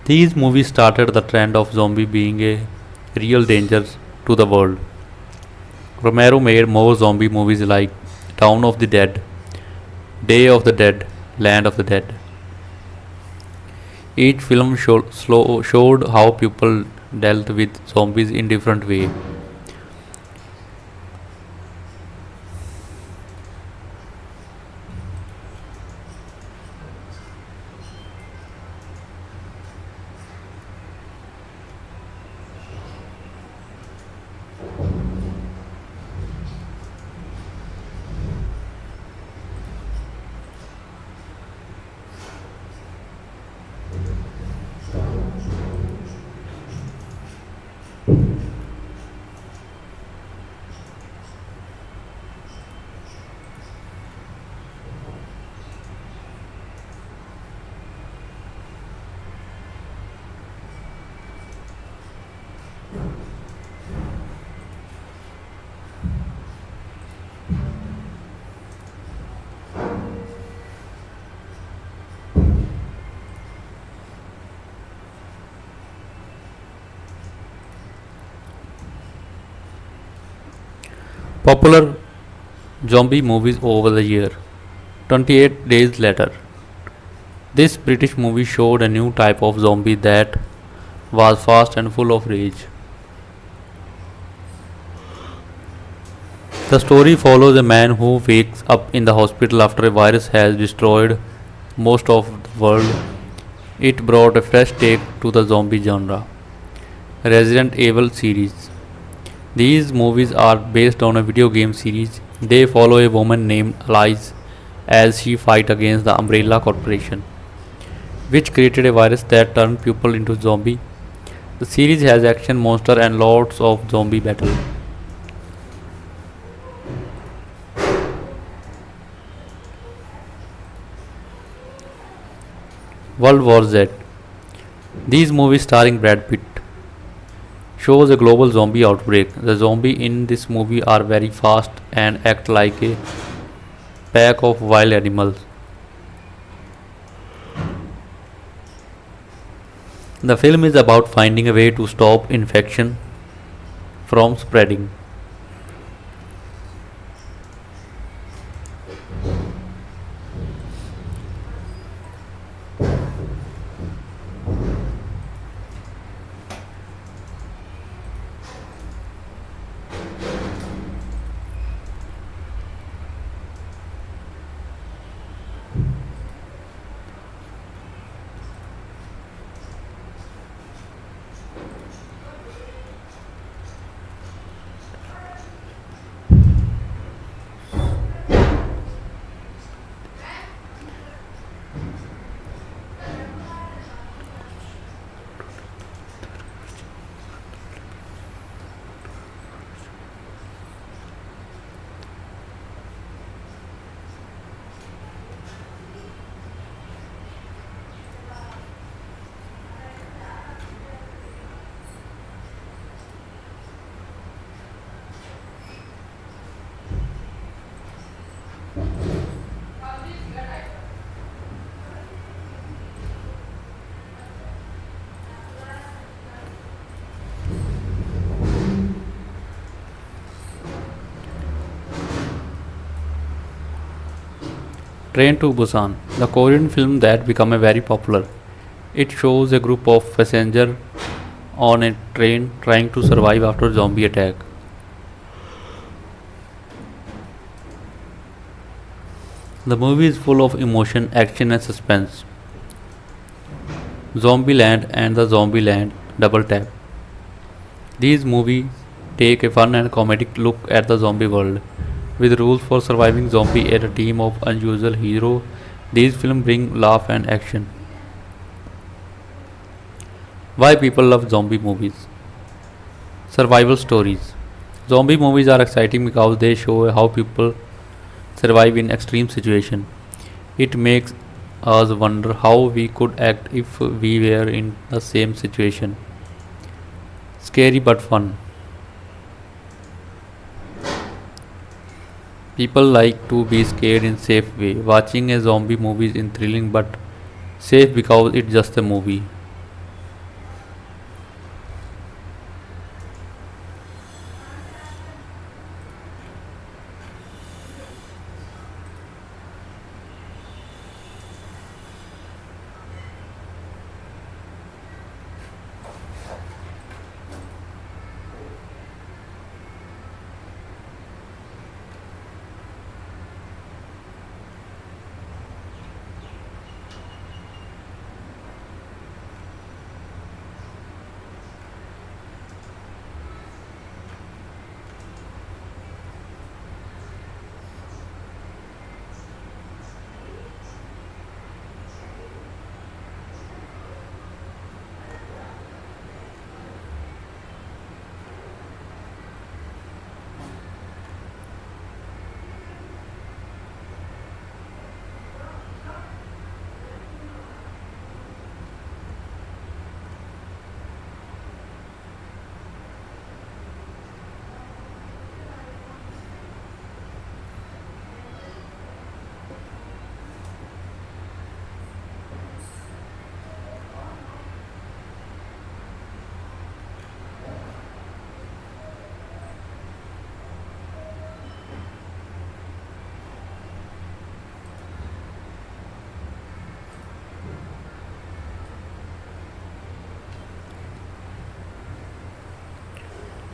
These movies started the trend of zombie being a real danger to the world. Romero made more zombie movies like Town of the Dead, Day of the Dead, Land of the Dead. Each film showed how people dealt with zombies in different ways. Popular zombie movies over the year. 28 Days Later. This British movie showed a new type of zombie that was fast and full of rage. The story follows a man who wakes up in the hospital after a virus has destroyed most of the world. It brought a fresh take to the zombie genre. Resident Evil series. These movies are based on a video game series. They follow a woman named Alice as she fights against the Umbrella Corporation, which created a virus that turned people into zombies. The series has action, monster, and lots of zombie battle. World War Z. These movies starring Brad Pitt shows a global zombie outbreak. The zombies in this movie are very fast and act like a pack of wild animals. The film is about finding a way to stop infection from spreading. Train to Busan, the Korean film that became a very popular. It shows a group of passengers on a train trying to survive after zombie attack. The movie is full of emotion, action and suspense. Zombieland and the Zombieland Double Tap. These movies take a fun and comedic look at the zombie world. With rules for surviving zombie and a team of unusual heroes, these films bring laugh and action. Why people love zombie movies? Survival stories. Zombie movies are exciting because they show how people survive in extreme situations. It makes us wonder how we could act if we were in the same situation. Scary but fun. People like to be scared in safe way. Watching a zombie movie is thrilling but safe because it's just a movie.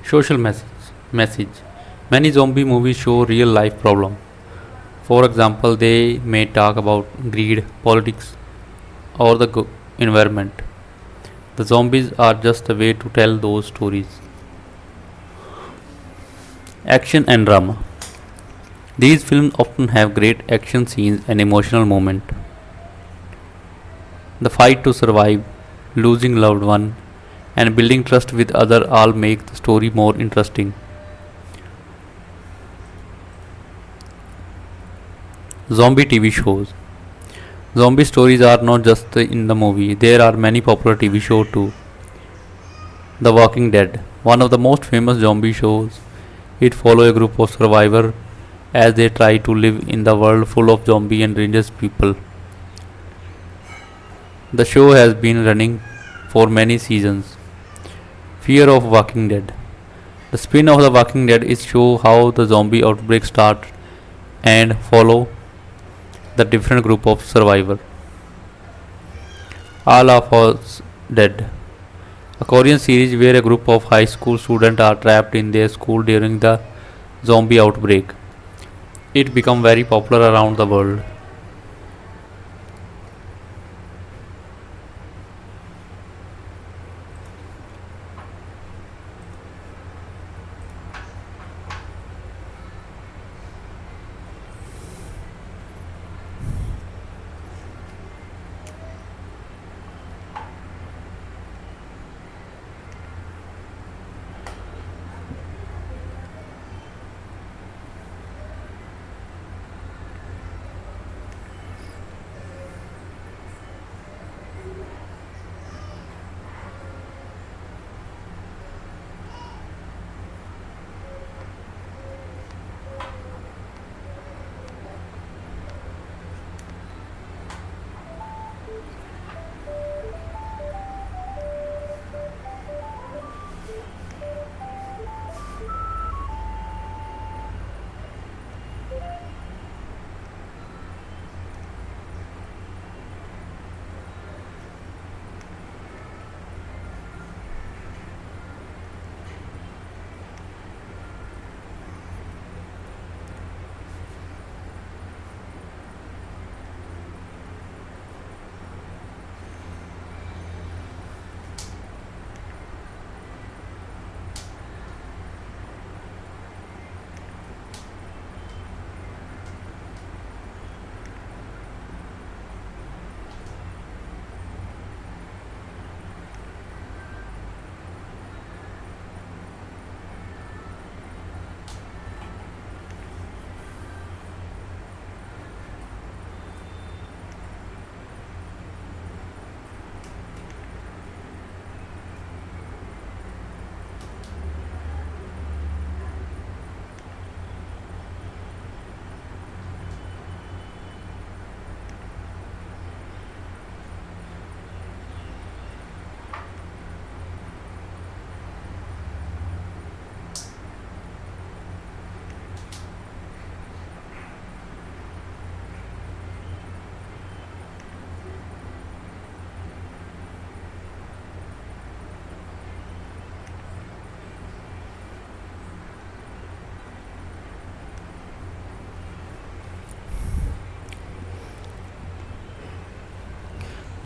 Social message. Many zombie movies show real life problem. For example, they may talk about greed, politics, or the environment. The zombies are just a way to tell those stories. Action and drama. These films often have great action scenes and emotional moments. The fight to survive, losing loved one, and building trust with other all make the story more interesting. Zombie TV shows. Zombie stories are not just in the movie. There are many popular TV shows too. The Walking Dead, one of the most famous zombie shows. It follows a group of survivors as they try to live in the world full of zombie and dangerous people. The show has been running for many seasons. Fear of Walking Dead. The spin of The Walking Dead is show how the zombie outbreak starts and follow the different group of survivor. All of Us Dead. A Korean series where a group of high school students are trapped in their school during the zombie outbreak. It became very popular around the world.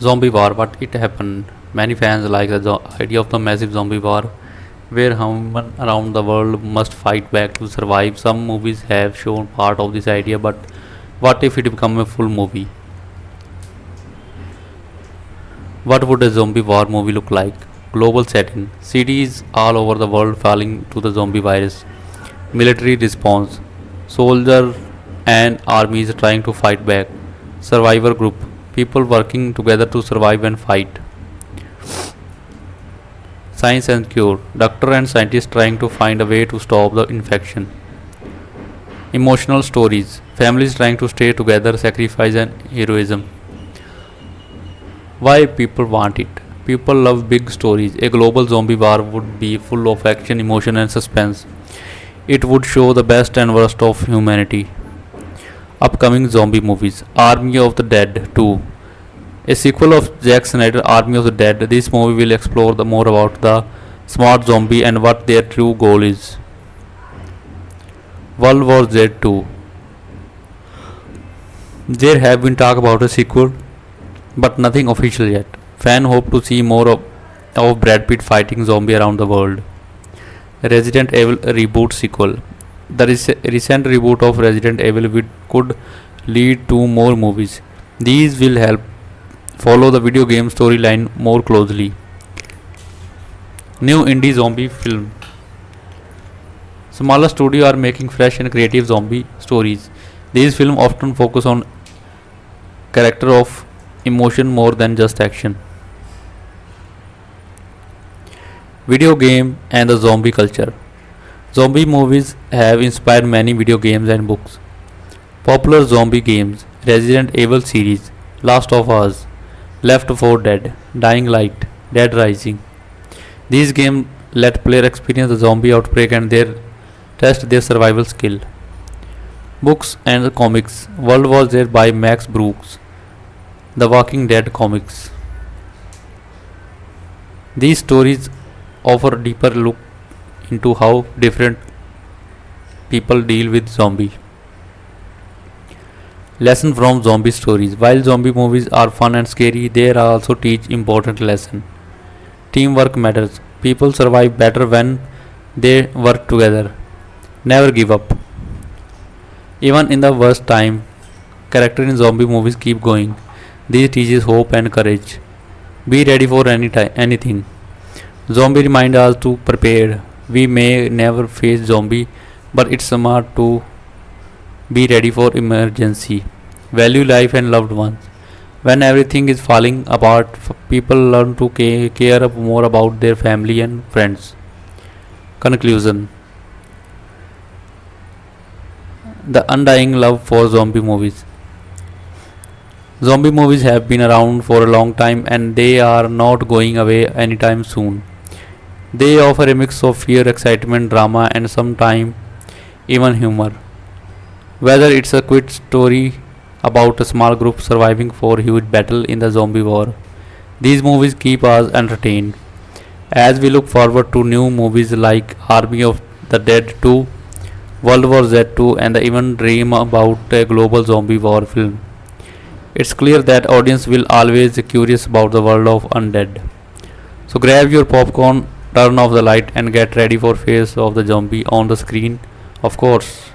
Zombie war, but it happened. Many fans like the idea of the massive zombie war where humans around the world must fight back to survive. Some movies have shown part of this idea, but what if it become a full movie? What would a zombie war movie look like? Global setting. Cities all over the world falling to the zombie virus. Military response. Soldiers and armies trying to fight back. Survivor group. People working together to survive and fight. Science and cure. Doctor and scientists trying to find a way to stop the infection. Emotional stories. Families trying to stay together, sacrifice and heroism. Why people want it? People love big stories. A global zombie war would be full of action, emotion, and suspense. It would show the best and worst of humanity. Upcoming zombie movies Army of the Dead 2. A sequel of Zack Snyder Army of the Dead. This movie will explore more about the smart zombie and what their true goal is. World War Z 2. There have been talk about a sequel, but nothing official yet. Fans hope to see more of Brad Pitt fighting zombie around the world. Resident Evil reboot sequel. The recent reboot of Resident Evil could lead to more movies. These will help follow the video game storyline more closely. New indie zombie film. Smaller studios are making fresh and creative zombie stories. These films often focus on character of emotion more than just action. Video game and the zombie culture. Zombie movies have inspired many video games and books. Popular zombie games: Resident Evil series, Last of Us, Left 4 Dead, Dying Light, Dead Rising. These games let player experience the zombie outbreak and test their survival skill. Books and comics: World War Z by Max Brooks, The Walking Dead comics. These stories offer a deeper look into how different people deal with zombie. Lesson from zombie stories. While zombie movies are fun and scary, they also teach important lesson. Teamwork matters. People survive better when they work together. Never give up. Even in the worst time, characters in zombie movies keep going. This teaches hope and courage. Be ready for anything. Zombie remind us to prepare. We may never face zombie, but it's smart to be ready for emergency. Value life and loved ones. When everything is falling apart, people learn to care more about their family and friends. Conclusion. The undying love for zombie movies. Zombie movies have been around for a long time and they are not going away anytime soon. They offer a mix of fear, excitement, drama, and sometimes even humor. Whether it's a quick story about a small group surviving for a huge battle in the zombie war, these movies keep us entertained. As we look forward to new movies like Army of the Dead 2, World War Z 2, and even dream about a global zombie war film, it's clear that audience will always be curious about the world of undead. So grab your popcorn, turn off the light, and get ready for face of the zombie on the screen. Of course.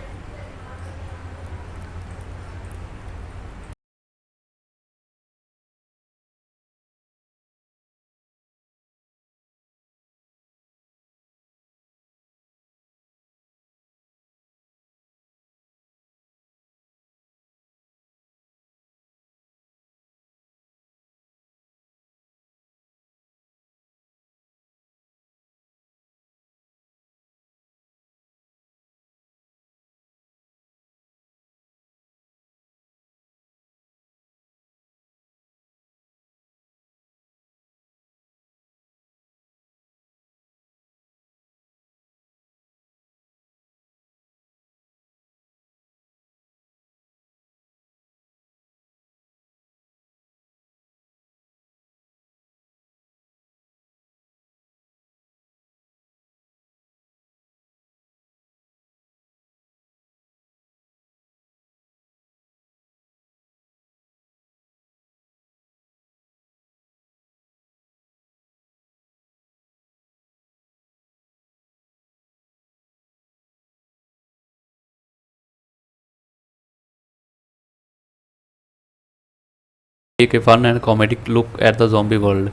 Take a fun and comedic look at the zombie world.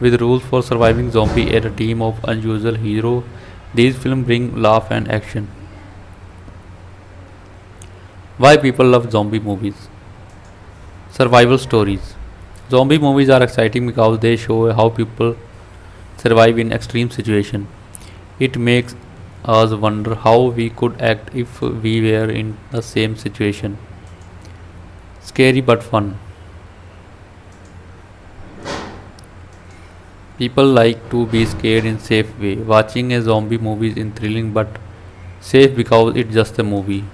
With rules for surviving zombie and a team of unusual heroes, these films bring laugh and action. Why people love zombie movies? Survival stories. Zombie movies are exciting because they show how people survive in extreme situations. It makes us wonder how we could act if we were in the same situation. Scary but fun. People like to be scared in safe way. Watching a zombie movie is thrilling but safe because it's just a movie.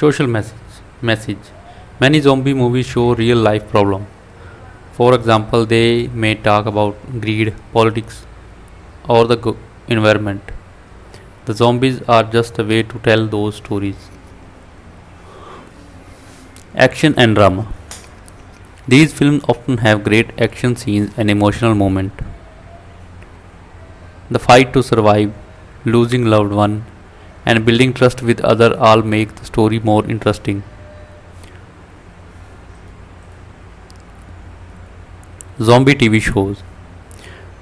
Social message. Many zombie movies show real life problem. For example, they may talk about greed, politics, or the environment. The zombies are just a way to tell those stories. Action and drama. These films often have great action scenes and emotional moments. The fight to survive, losing loved one, and building trust with other all make the story more interesting. Zombie TV shows.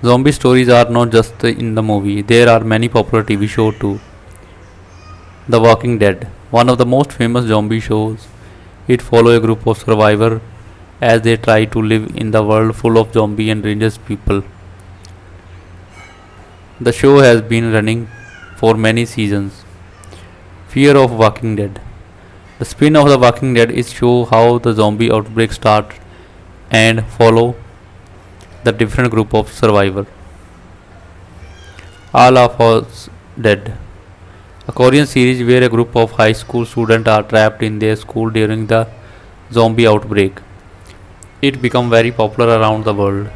Zombie stories are not just in the movie. There are many popular TV shows too. The Walking Dead, one of the most famous zombie shows. It follows a group of survivors as they try to live in the world full of zombie and dangerous people. The show has been running for many seasons. Fear of Walking Dead. The spin of The Walking Dead is show how the zombie outbreak start and follow the different group of survivor. All of Us Dead. A Korean series where a group of high school students are trapped in their school during the zombie outbreak. It became very popular around the world.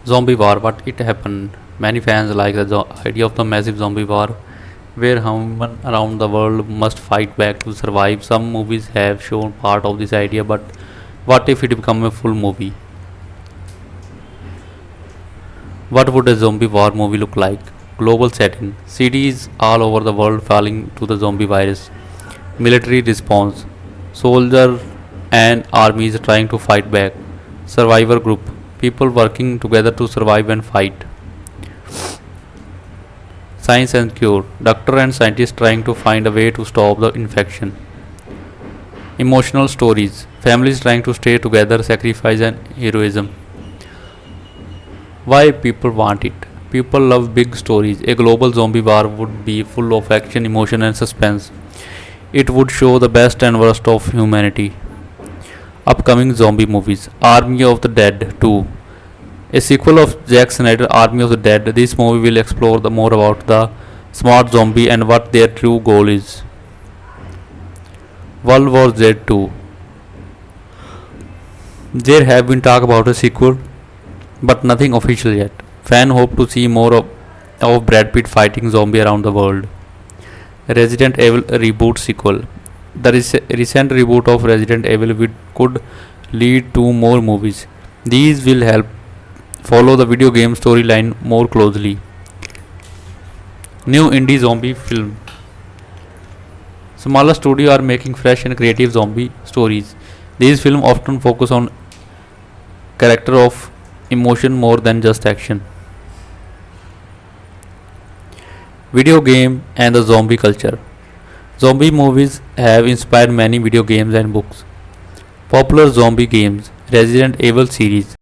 Zombie war, what it happened. Many fans like the idea of the massive zombie war where humans around the world must fight back to survive. Some movies have shown part of this idea, but what if it become a full movie? What would a zombie war movie look like? Global setting. Cities all over the world falling to the zombie virus. Military response. Soldiers and armies trying to fight back. Survivor group. People working together to survive and fight. Science and cure. Doctor and scientists trying to find a way to stop the infection. Emotional stories. Families trying to stay together, sacrifice and heroism. Why people want it? People love big stories. A global zombie war would be full of action, emotion, and suspense. It would show the best and worst of humanity. Upcoming zombie movies Army of the Dead 2. A sequel of Zack Snyder Army of the Dead. This movie will explore more about the smart zombie and what their true goal is. World War Z 2. There have been talk about a sequel, but nothing official yet. Fans hope to see more of Brad Pitt fighting zombie around the world. Resident Evil reboot sequel. The recent reboot of Resident Evil could lead to more movies. These will help follow the video game storyline more closely. New indie zombie film. Smaller studios are making fresh and creative zombie stories. These films often focus on character of emotion more than just action. Video game and the zombie culture. Zombie movies have inspired many video games and books. Popular zombie games, Resident Evil series,